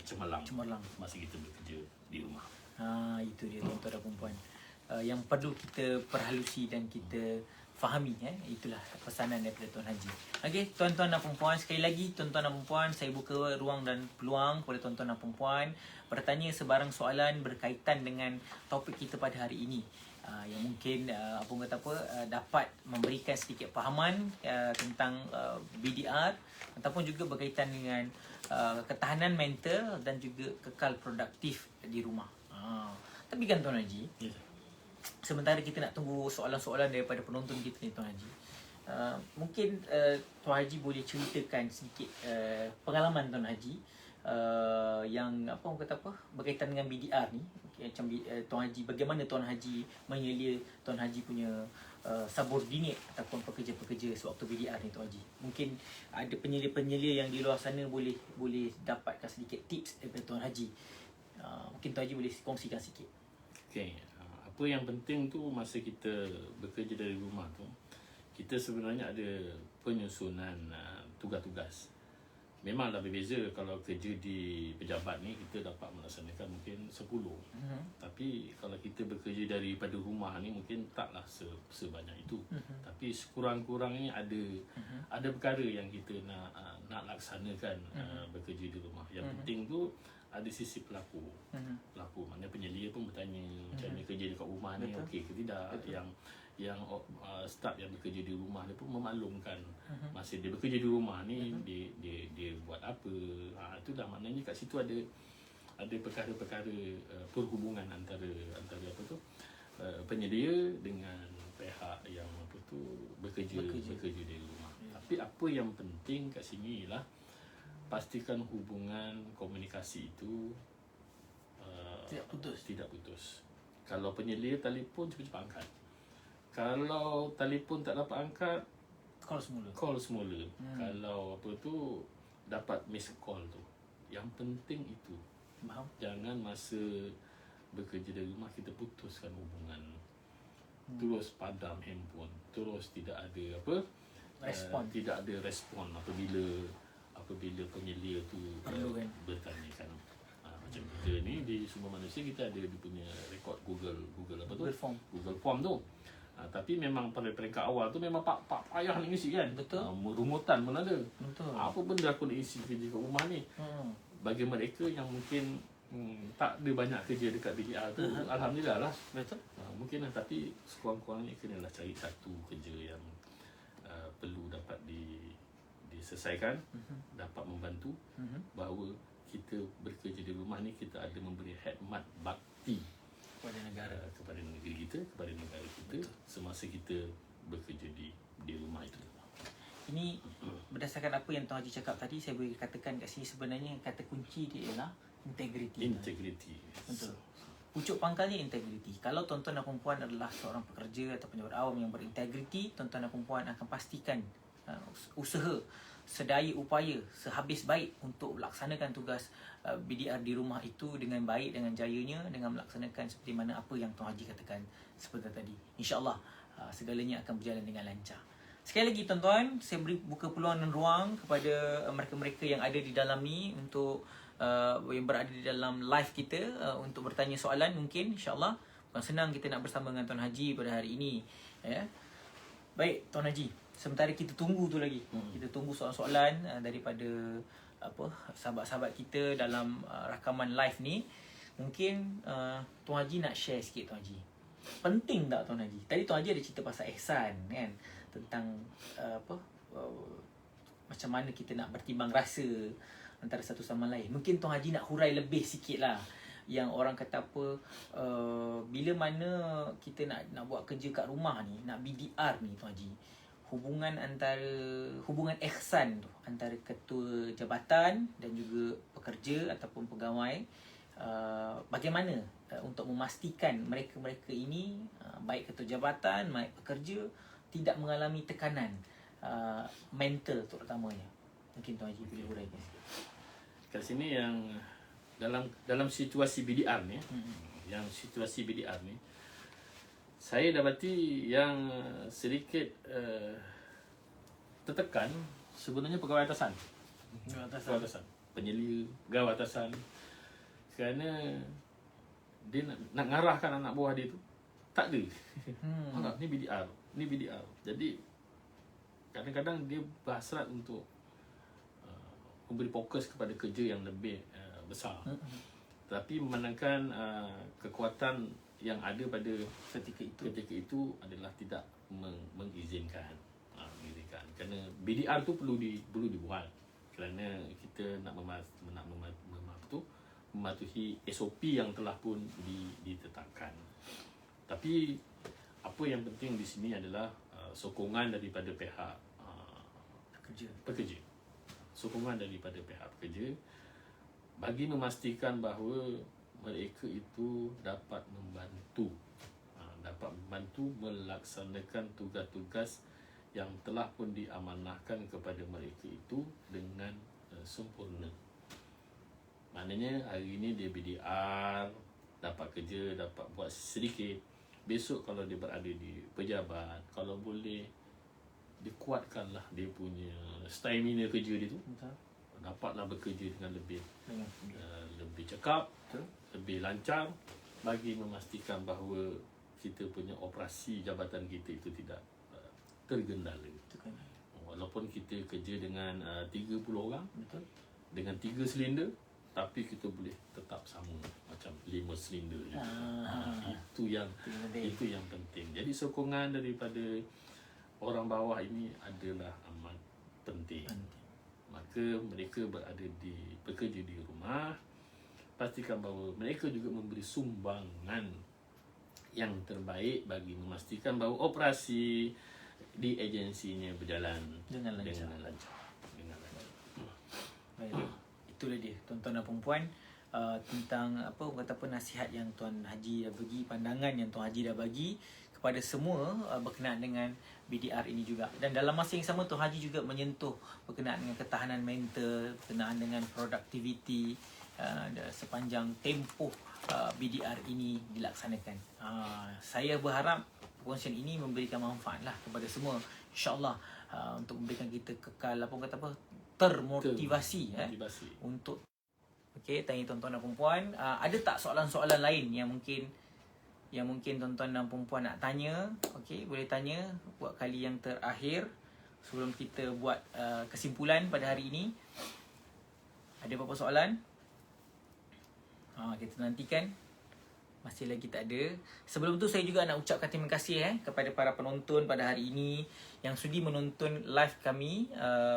cemerlang masa kita bekerja di rumah. Itu dia tuan-tuan dan puan-puan, yang perlu kita perhalusi dan kita fahami. Itulah pesanan daripada Tuan Haji. Okey, tuan-tuan dan puan-puan, sekali lagi tuan-tuan dan puan-puan, saya buka ruang dan peluang kepada tuan-tuan dan puan-puan bertanya sebarang soalan berkaitan dengan topik kita pada hari ini, yang mungkin dapat memberikan sedikit fahaman tentang BDR, ataupun juga berkaitan dengan ketahanan mental dan juga kekal produktif di rumah. Tapi kan Tuan Haji, sementara kita nak tunggu soalan-soalan daripada penonton kita ni Tuan Haji, mungkin Tuan Haji boleh ceritakan sedikit pengalaman Tuan Haji yang apa orang kata apa berkaitan dengan BDR ni, macam Tuan Haji, bagaimana Tuan Haji menyelia Tuan Haji punya subordinate ataupun pekerja-pekerja sewaktu BDR ni Tuan Haji. Mungkin ada penyelia-penyelia yang di luar sana boleh dapatkan sedikit tips daripada Tuan Haji. Mungkin Tuan Haji boleh kongsikan sikit. Okey, apa yang penting tu masa kita bekerja dari rumah tu, kita sebenarnya ada penyusunan tugas-tugas. Memanglah berbeza kalau kerja di pejabat ni kita dapat melaksanakan mungkin 10. Tapi kalau kita bekerja daripada rumah ni mungkin taklah sebanyak itu. Tapi sekurang-kurangnya ada perkara yang kita nak laksanakan bekerja di rumah. Yang penting tu ada sisi pelaku. Pelaku maknanya penyelia pun bertanya macam mana kerja dekat rumah ni okey ke tidak. Yang staf yang bekerja di rumah dia pun memaklumkan masa dia bekerja di rumah ni dia buat apa. Itu dah maknanya kat situ ada perkara-perkara perhubungan antara apa tu penyedia dengan pihak yang apa tu bekerja di rumah. Tapi apa yang penting kat sini ialah pastikan hubungan komunikasi itu tidak putus. Kalau penyelia telefon cepat-cepat angkat. Kalau telefon tak dapat angkat, call semula. Kalau apa tu dapat miss call tu. Yang penting itu. Faham? Jangan masa bekerja dari rumah kita putuskan hubungan. Terus padam handphone, terus tidak ada apa? Tidak ada respon apabila penyelia tu bertanyakan. Macam kita ni di Sumber Manusia kita ada dia punya rekod Google apa tu? Google Form tu. Tapi memang pada peringkat awal tu memang payah nak isi kan. Betul. Rumutan pun ada. Betul. Apa benda aku nak isi kerja kat rumah ni. Bagi mereka yang mungkin tak ada banyak kerja dekat BDR tu, alhamdulillah lah. Betul. Mungkin lah, tapi sekurang-kurangnya kenalah cari satu kerja yang perlu dapat diselesaikan, dapat membantu bahawa kita bekerja di rumah ni kita ada memberi khidmat bakti kepada negeri kita, kepada negara kita. Betul. Semasa kita bekerja di rumah itu. Ini berdasarkan apa yang Tuan Haji cakap tadi, saya boleh katakan kat sini sebenarnya kata kunci dia ialah integriti. Betul. Pucuk pangkalnya integriti. Kalau tuan-tuan dan perempuan adalah seorang pekerja atau pejabat awam yang berintegriti, tuan-tuan dan perempuan akan pastikan usaha sedaya upaya sehabis baik untuk melaksanakan tugas BDR di rumah itu dengan baik, dengan jayanya, dengan melaksanakan seperti mana apa yang Tuan Haji katakan seperti tadi. InsyaAllah segalanya akan berjalan dengan lancar. Sekali lagi tuan-tuan, saya beri buka peluang dan ruang kepada mereka-mereka yang ada di dalam ni untuk yang berada di dalam live kita untuk bertanya soalan mungkin, insyaAllah. Bukan senang kita nak bersama dengan Tuan Haji pada hari ini. Ya. Baik Tuan Haji, sementara kita tunggu tu lagi. Kita tunggu soalan-soalan daripada sahabat-sahabat kita dalam rakaman live ni. Mungkin Tuan Haji nak share sikit Tuan Haji. Penting tak Tuan Haji? Tadi Tuan Haji ada cerita pasal ihsan kan, tentang macam mana kita nak bertimbang rasa antara satu sama lain. Mungkin Tuan Haji nak hurai lebih sikit lah. Yang orang kata apa, bila mana kita nak buat kerja kat rumah ni, nak BDR ni Tuan Haji, hubungan ihsan tu antara ketua jabatan dan juga pekerja ataupun pegawai, bagaimana untuk memastikan mereka-mereka ini, baik ketua jabatan, baik pekerja, tidak mengalami tekanan mental terutamanya. Mungkin Tuan Haji boleh huraikan sikit. Kat sini yang dalam situasi BDR ni, yang situasi BDR ni, saya dapati yang sedikit tertekan sebenarnya pegawai atasan. Pegawai atasan, penyelia, pegawai atasan. Kerana dia nak ngarahkan anak buah dia tu, tak ada. Ni BDR, ni BDR. Jadi kadang-kadang dia berhasrat untuk memberi fokus kepada kerja yang lebih besar. Tapi memandangkan kekuatan yang ada pada ketika itu adalah tidak mengizinkan. Kerana BDR tu perlu dibuat kerana kita nak mematuhi SOP yang telah pun ditetapkan. Tapi apa yang penting di sini adalah sokongan daripada pihak pekerja. Sokongan daripada pihak pekerja bagi memastikan bahawa mereka itu dapat membantu melaksanakan tugas-tugas yang telah pun diamanahkan kepada mereka itu dengan sempurna. Maknanya hari ini dia BDR, dapat kerja, dapat buat sedikit. Besok kalau dia berada di pejabat, kalau boleh dikuatkanlah dia punya stamina kerja dia tu. Dapatlah bekerja dengan lebih cekap, lebih lancar, bagi memastikan bahawa kita punya operasi jabatan kita itu tidak tergendala. Walaupun kita kerja dengan 30 orang, dengan 3 silinder, tapi kita boleh tetap sama macam 5 silinder. Itu yang penting. Jadi sokongan daripada orang bawah ini adalah amat penting. Maka mereka bekerja di rumah, pastikan bahawa mereka juga memberi sumbangan yang terbaik bagi memastikan bahawa operasi di agensinya berjalan dengan lancar. Baik. Itulah dia tuan-tuan dan puan-puan, tentang nasihat yang Tuan Haji dah bagi, pandangan yang Tuan Haji dah bagi kepada semua berkenaan dengan BDR ini juga. Dan dalam masa yang sama Tuan Haji juga menyentuh berkenaan dengan ketahanan mental, berkenaan dengan productivity sepanjang tempoh BDR ini dilaksanakan. Saya berharap perkongsian ini memberikan manfaat lah kepada semua, insyaAllah, untuk memberikan kita kekal termotivasi untuk tanya tuan-tuan dan perempuan. Ada tak soalan-soalan lain yang mungkin tuan-tuan dan perempuan nak tanya? Boleh tanya buat kali yang terakhir sebelum kita buat kesimpulan pada hari ini. Ada apa-apa soalan? Kita nantikan. Masih lagi tak ada. Sebelum tu saya juga nak ucapkan terima kasih kepada para penonton pada hari ini yang sudi menonton live kami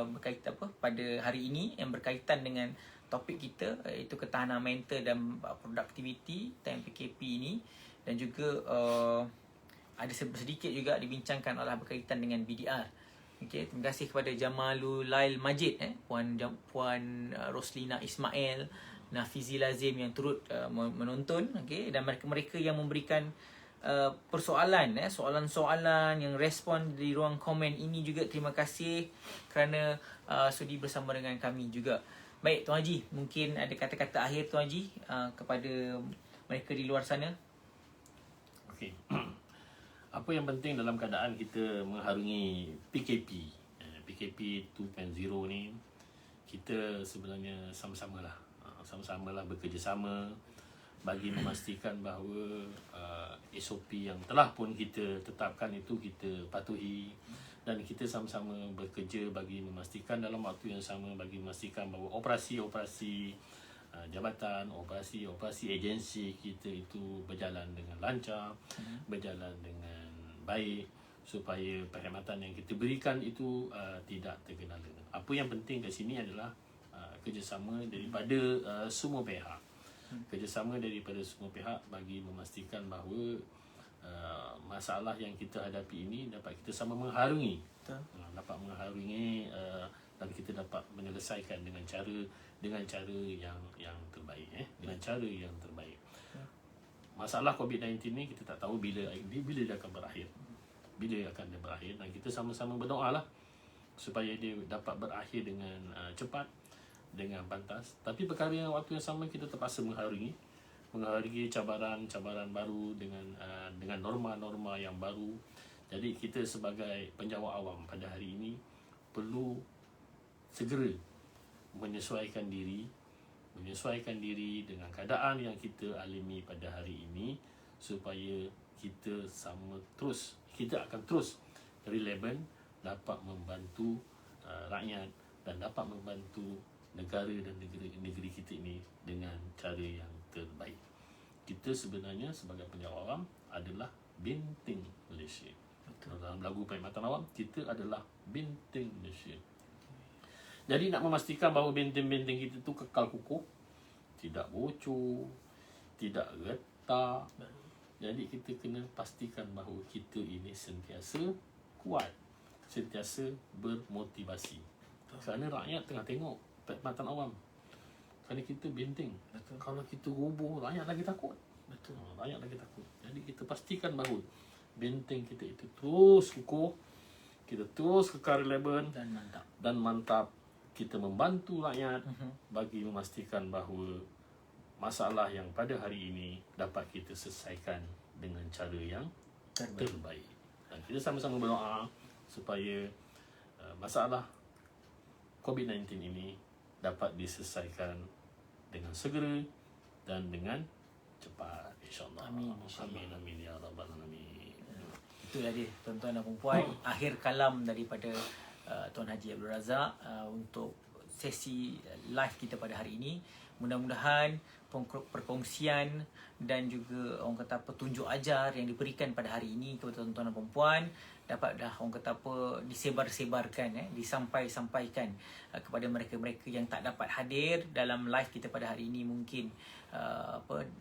berkaitan pada hari ini yang berkaitan dengan topik kita, iaitu ketahanan mental dan productivity time PKP ini. Dan juga ada sedikit juga dibincangkan adalah berkaitan dengan BDR. Terima kasih kepada Jamalulail Majid, Puan Roslina Ismail, Nafizi Lazim yang turut menonton, dan mereka yang memberikan persoalan, soalan-soalan yang respon di ruang komen ini juga terima kasih kerana sudi bersama dengan kami juga. Baik Tuan Haji, mungkin ada kata-kata akhir Tuan Haji kepada mereka di luar sana. Okey. Apa yang penting dalam keadaan kita mengharungi PKP 2.0 ni, kita sebenarnya sama-samalah bekerjasama bagi memastikan bahawa SOP yang telah pun kita tetapkan itu kita patuhi, dan kita sama-sama bekerja bagi memastikan dalam waktu yang sama bagi memastikan bahawa operasi-operasi jabatan, operasi agensi kita itu berjalan dengan lancar, berjalan dengan baik, supaya perkhidmatan yang kita berikan itu tidak tergendala. Apa yang penting kat sini adalah kerjasama daripada semua pihak. Kerjasama daripada semua pihak bagi memastikan bahawa masalah yang kita hadapi ini dapat kita sama mengharungi. Dapat mengharungi dan kita dapat menyelesaikan dengan cara yang terbaik, dengan cara yang terbaik. Masalah COVID-19 ni kita tak tahu bila dia akan berakhir. Dan kita sama-sama berdoalah supaya dia dapat berakhir dengan cepat, dengan pantas. Tapi perkara yang waktu yang sama kita terpaksa mengharungi cabaran-cabaran baru dengan norma-norma yang baru. Jadi kita sebagai penjawat awam pada hari ini perlu segera menyesuaikan diri dengan keadaan yang kita alami pada hari ini, supaya kita akan terus relevan, dapat membantu rakyat dan dapat membantu negara dan negeri kita ini dengan cara yang terbaik. Kita sebenarnya sebagai penjawat awam adalah benteng Malaysia. Dalam lagu Perkhidmatan Awam, kita adalah benteng Malaysia. Jadi nak memastikan bahawa benteng-benteng kita tu kekal kukuh, tidak bocor, tidak retak. Jadi kita kena pastikan bahawa kita ini sentiasa kuat, sentiasa bermotivasi. Kerana rakyat tengah tengok Perkhidmatan Awam. kerana kita benteng. Betul. Kalau kita roboh, rakyat lagi takut. Betul. Rakyat lagi takut. Jadi kita pastikan bahawa benteng kita itu terus kukuh, kita terus kekal relevan Dan mantap. dan mantap. Kita membantu rakyat bagi memastikan bahawa masalah yang pada hari ini dapat kita selesaikan dengan cara yang terbaik. Dan kita sama-sama berdoa supaya masalah COVID-19 ini dapat diselesaikan dengan segera dan dengan cepat, insyaAllah. Amin, insyaAllah. Amin, amin, ya Rabbal Alamin. Itulah dia, tuan-tuan dan puan, akhir kalam daripada Tuan Haji Abdul Razak untuk sesi live kita pada hari ini. Mudah-mudahan perkongsian dan juga orang kata petunjuk ajar yang diberikan pada hari ini kepada tuan-tuan dan puan dapat dah orang kata apa disebar-sebarkan, disampaikan kepada mereka-mereka yang tak dapat hadir dalam live kita pada hari ini, mungkin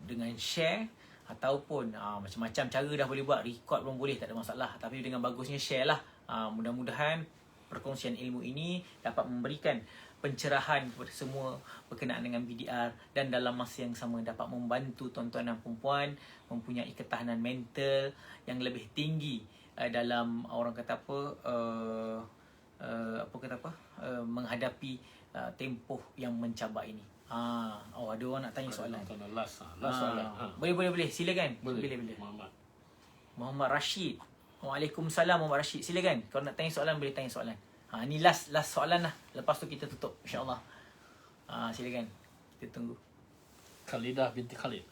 dengan share ataupun macam-macam cara dah boleh buat, record pun boleh, tak ada masalah, tapi dengan bagusnya share lah. Mudah-mudahan perkongsian ilmu ini dapat memberikan pencerahan kepada semua berkenaan dengan BDR dan dalam masa yang sama dapat membantu tuan-tuan dan puan mempunyai ketahanan mental yang lebih tinggi dalam orang kata menghadapi tempoh yang mencabar ini. Ada orang nak tanya soalan. Last soalan. Boleh. Silakan. Boleh. Muhammad Rashid. Waalaikumsalam Muhammad Rashid. Silakan. Kalau nak tanya soalan boleh tanya soalan. Ni last soalan lah. Lepas tu kita tutup insya-Allah. Silakan. Kita tunggu. Khalidah binti Khalid.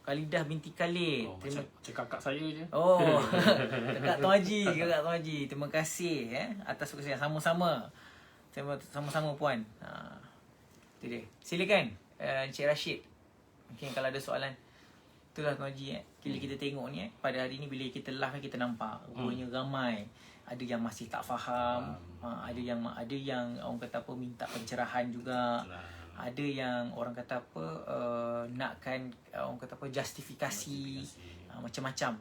Khalidah binti Khalid. Macam kakak saya je. Kakak Tuan Haji. Terima kasih atas perkongsian sama-sama. Sama-sama puan. Itu dia. Silakan Encik Rashid. Mungkin kalau ada soalan. Itulah Tuan Haji bila kita tengok ni pada hari ni bila kita live kita nampak rupanya ramai. Ada yang masih tak faham, ada yang orang kata apa minta pencerahan juga. Ada yang orang kata apa nakkan orang kata apa justifikasi. Macam-macam.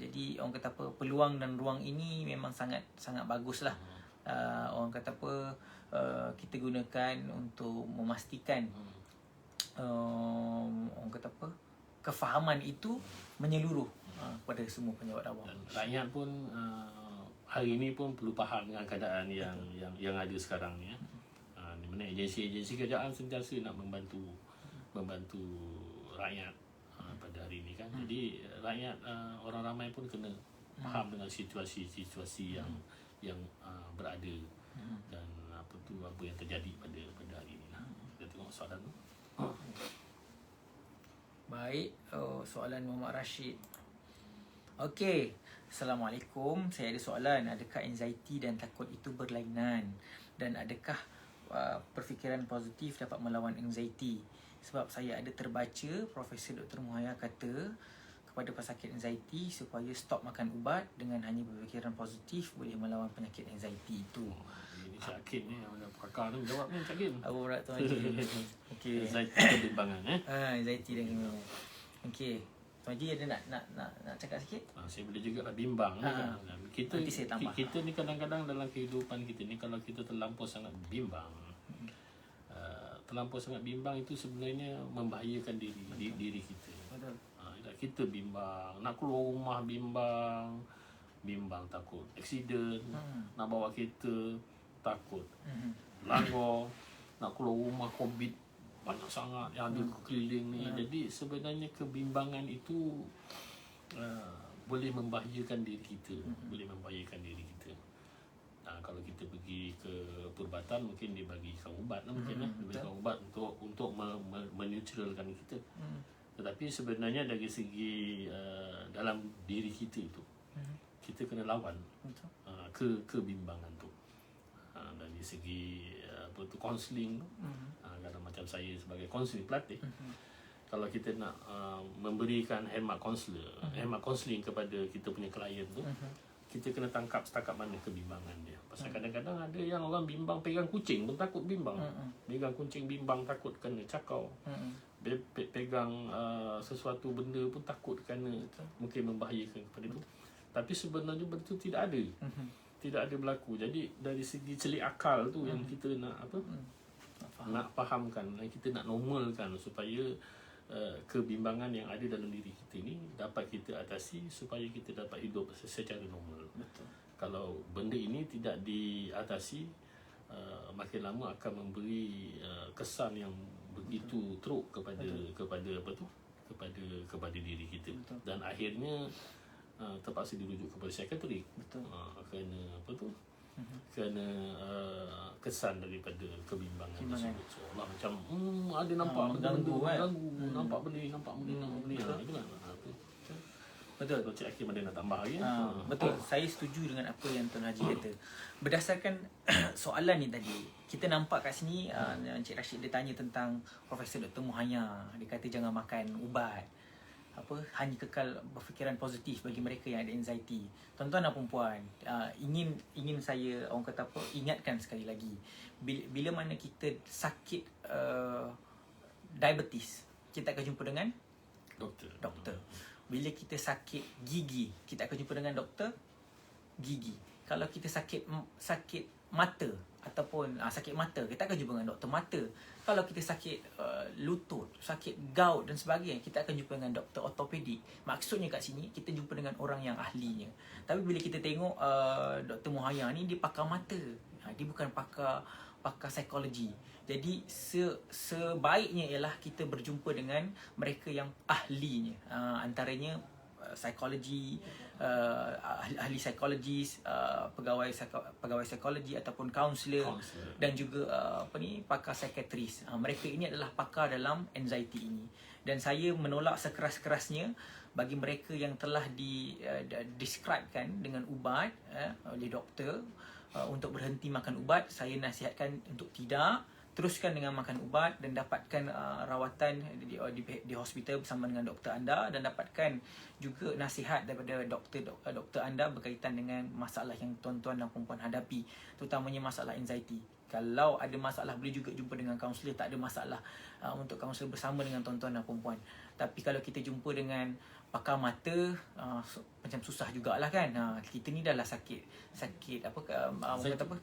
Jadi orang kata apa peluang dan ruang ini memang sangat baguslah. Orang kata apa kita gunakan untuk memastikan orang kata apa kefahaman itu menyeluruh kepada semua pejabat awam. Dan rakyat pun hari ini pun perlu faham dengan keadaan yang ada sekarang ni. Di mana agensi-agensi kerajaan sentiasa nak membantu rakyat pada hari ini kan. Jadi rakyat orang ramai pun kena faham dengan situasi yang berada dan apa yang terjadi pada hari ini. Kita tengok soalan tu. Baik, soalan Muhammad Rashid. Okey, Assalamualaikum. Saya ada soalan. Adakah anxiety dan takut itu berlainan? Dan adakah perfikiran positif dapat melawan anxiety? Sebab saya ada terbaca Profesor Dr. Muhaya kata kepada pesakit anxiety supaya stop makan ubat dengan hanya berfikiran positif boleh melawan penyakit anxiety itu. Ini Cik Hakim ni yang pakar tu jawab ni Cik Hakim. Apa berat Tuan Haji? Okey. Anxiety kebimbangan anxiety dan kebimbangan. Okey. Tuan Haji ada nak cakap sikit? Saya boleh juga lah bimbang kan. Nanti saya tambah. Kita ni kadang-kadang dalam kehidupan kita ni kalau kita terlampau sangat bimbang. Terlampau sangat bimbang itu sebenarnya membahayakan diri kita. Betul. Kita bimbang, nak keluar rumah bimbang takut aksiden, nak bawa kereta takut langgar, nak keluar rumah COVID banyak sangat yang ada keliling ni. Jadi sebenarnya kebimbangan itu boleh membahayakan diri kita, kalau kita pergi ke perubatan mungkin dia bagikan ubat lah mungkin diberikan ubat untuk menetralkan kita. Tetapi sebenarnya dari segi dalam diri kita itu kita kena lawan kebimbangan tu. Dari segi kaunseling kadang macam saya sebagai kaunseling pelatih, kalau kita nak memberikan khidmat kaunseling kepada kita punya klien tu, kita kena tangkap setakat mana kebimbangan dia. Pasal kadang-kadang ada yang orang bimbang pegang kucing pun takut bimbang. Pegang kucing bimbang takut kena cakau. Pegang sesuatu benda pun takut kerana mungkin membahayakan kepada itu. Tapi sebenarnya betul tidak ada. Tidak ada berlaku. Jadi dari segi celik akal tu yang kita nak nak fahamkan, kita nak normalkan supaya kebimbangan yang ada dalam diri kita ni dapat kita atasi supaya kita dapat hidup secara normal. Betul. Kalau benda ini tidak diatasi, makin lama akan memberi kesan yang begitu teruk kepada kepada diri kita. Betul. Dan akhirnya terpaksa dirujuk kepada psikiatrik. Betul. Kerana kerana kesan daripada kebimbangan tersebut. Seolah macam ada nampak mengganggu kan. nampak benda ni. Itu kan. Betul. Kalau Cik Hakim ada nak tambah lagi. Betul. Saya setuju dengan apa yang Tuan Haji kata. Berdasarkan soalan ni tadi, kita nampak kat sini Encik Rashid dia tanya tentang Profesor Dr. Muhaya. Dia kata jangan makan ubat. Hanya kekal berfikiran positif bagi mereka yang ada anxiety. Tuan-tuan dan puan-puan, ingin saya orang kata ingatkan sekali lagi. Bila mana kita sakit diabetes, kita akan jumpa dengan doktor. Bila kita sakit gigi, kita akan jumpa dengan doktor gigi. Kalau kita sakit mata ataupun sakit mata, kita akan jumpa dengan doktor mata. Kalau kita sakit lutut, sakit gout dan sebagainya, kita akan jumpa dengan doktor ortopedik. Maksudnya kat sini kita jumpa dengan orang yang ahlinya. Tapi bila kita tengok Dr. Muhaya ni, dia pakar mata. Dia bukan pakar psikologi. Jadi sebaiknya ialah kita berjumpa dengan mereka yang ahlinya. Antaranya psikologi, ahli psikologis, pegawai psikologi ataupun kaunselor dan juga pakar psikiatris. Mereka ini adalah pakar dalam anxiety ini. Dan saya menolak sekeras-kerasnya bagi mereka yang telah describekan dengan ubat oleh doktor untuk berhenti makan ubat. Saya nasihatkan untuk tidak, teruskan dengan makan ubat dan dapatkan rawatan di hospital bersama dengan doktor anda, dan dapatkan juga nasihat daripada doktor anda berkaitan dengan masalah yang tuan-tuan dan puan-puan hadapi, terutamanya masalah anxiety. Kalau ada masalah, boleh juga jumpa dengan kaunselor, tak ada masalah untuk kaunselor bersama dengan tuan-tuan dan puan-puan. Tapi kalau kita jumpa dengan pakar mata, macam susah jugalah kan. Kita ni dah lah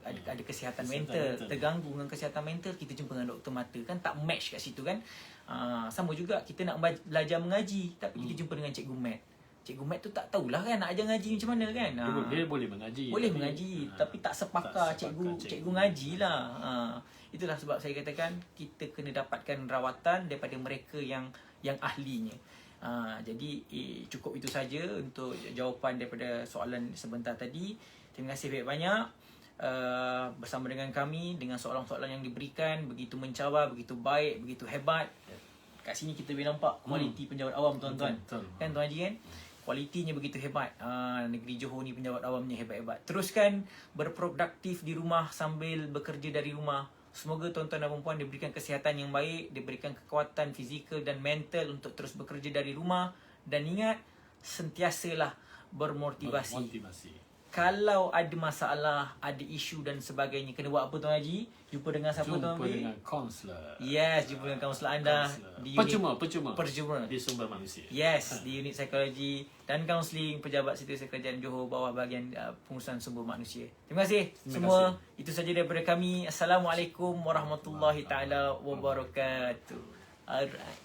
ada kesihatan mental, terganggu dengan kesihatan mental, kita jumpa dengan doktor mata, kan tak match kat situ kan. Sama juga kita nak belajar mengaji, tapi kita jumpa dengan cikgu mat. Cikgu mat tu tak tahulah kan nak ajar ngaji macam mana kan. Dia boleh mengaji. Tapi tak sepakar cikgu ngaji lah. Itulah sebab saya katakan kita kena dapatkan rawatan daripada mereka yang ahlinya. Jadi cukup itu saja untuk jawapan daripada soalan sebentar tadi. Terima kasih banyak-banyak bersama dengan kami, dengan soalan-soalan yang diberikan begitu mencabar, begitu baik, begitu hebat. Kat sini kita boleh nampak kualiti penjawat awam tuan-tuan. Kan Tuan Haji kan? Kualitinya begitu hebat. Negeri Johor ni penjawat awamnya hebat-hebat. Teruskan berproduktif di rumah sambil bekerja dari rumah. Semoga tuan-tuan dan puan-puan diberikan kesihatan yang baik, diberikan kekuatan fizikal dan mental untuk terus bekerja dari rumah. Dan ingat, sentiasalah bermotivasi. Kalau ada masalah, ada isu dan sebagainya, kena buat apa Tuan Haji? Jumpa dengan siapa Tuan Haji? Jumpa dengan kaunselor. Yes, jumpa dengan kaunselor anda. Percuma. Di Sumber Manusia. Yes, di unit psikologi dan kaunseling Pejabat Setiausaha Kerajaan Johor, bawah bahagian pengurusan sumber manusia. Terima kasih semua. Itu saja daripada kami. Assalamualaikum warahmatullahi taala wabarakatuh. Alright.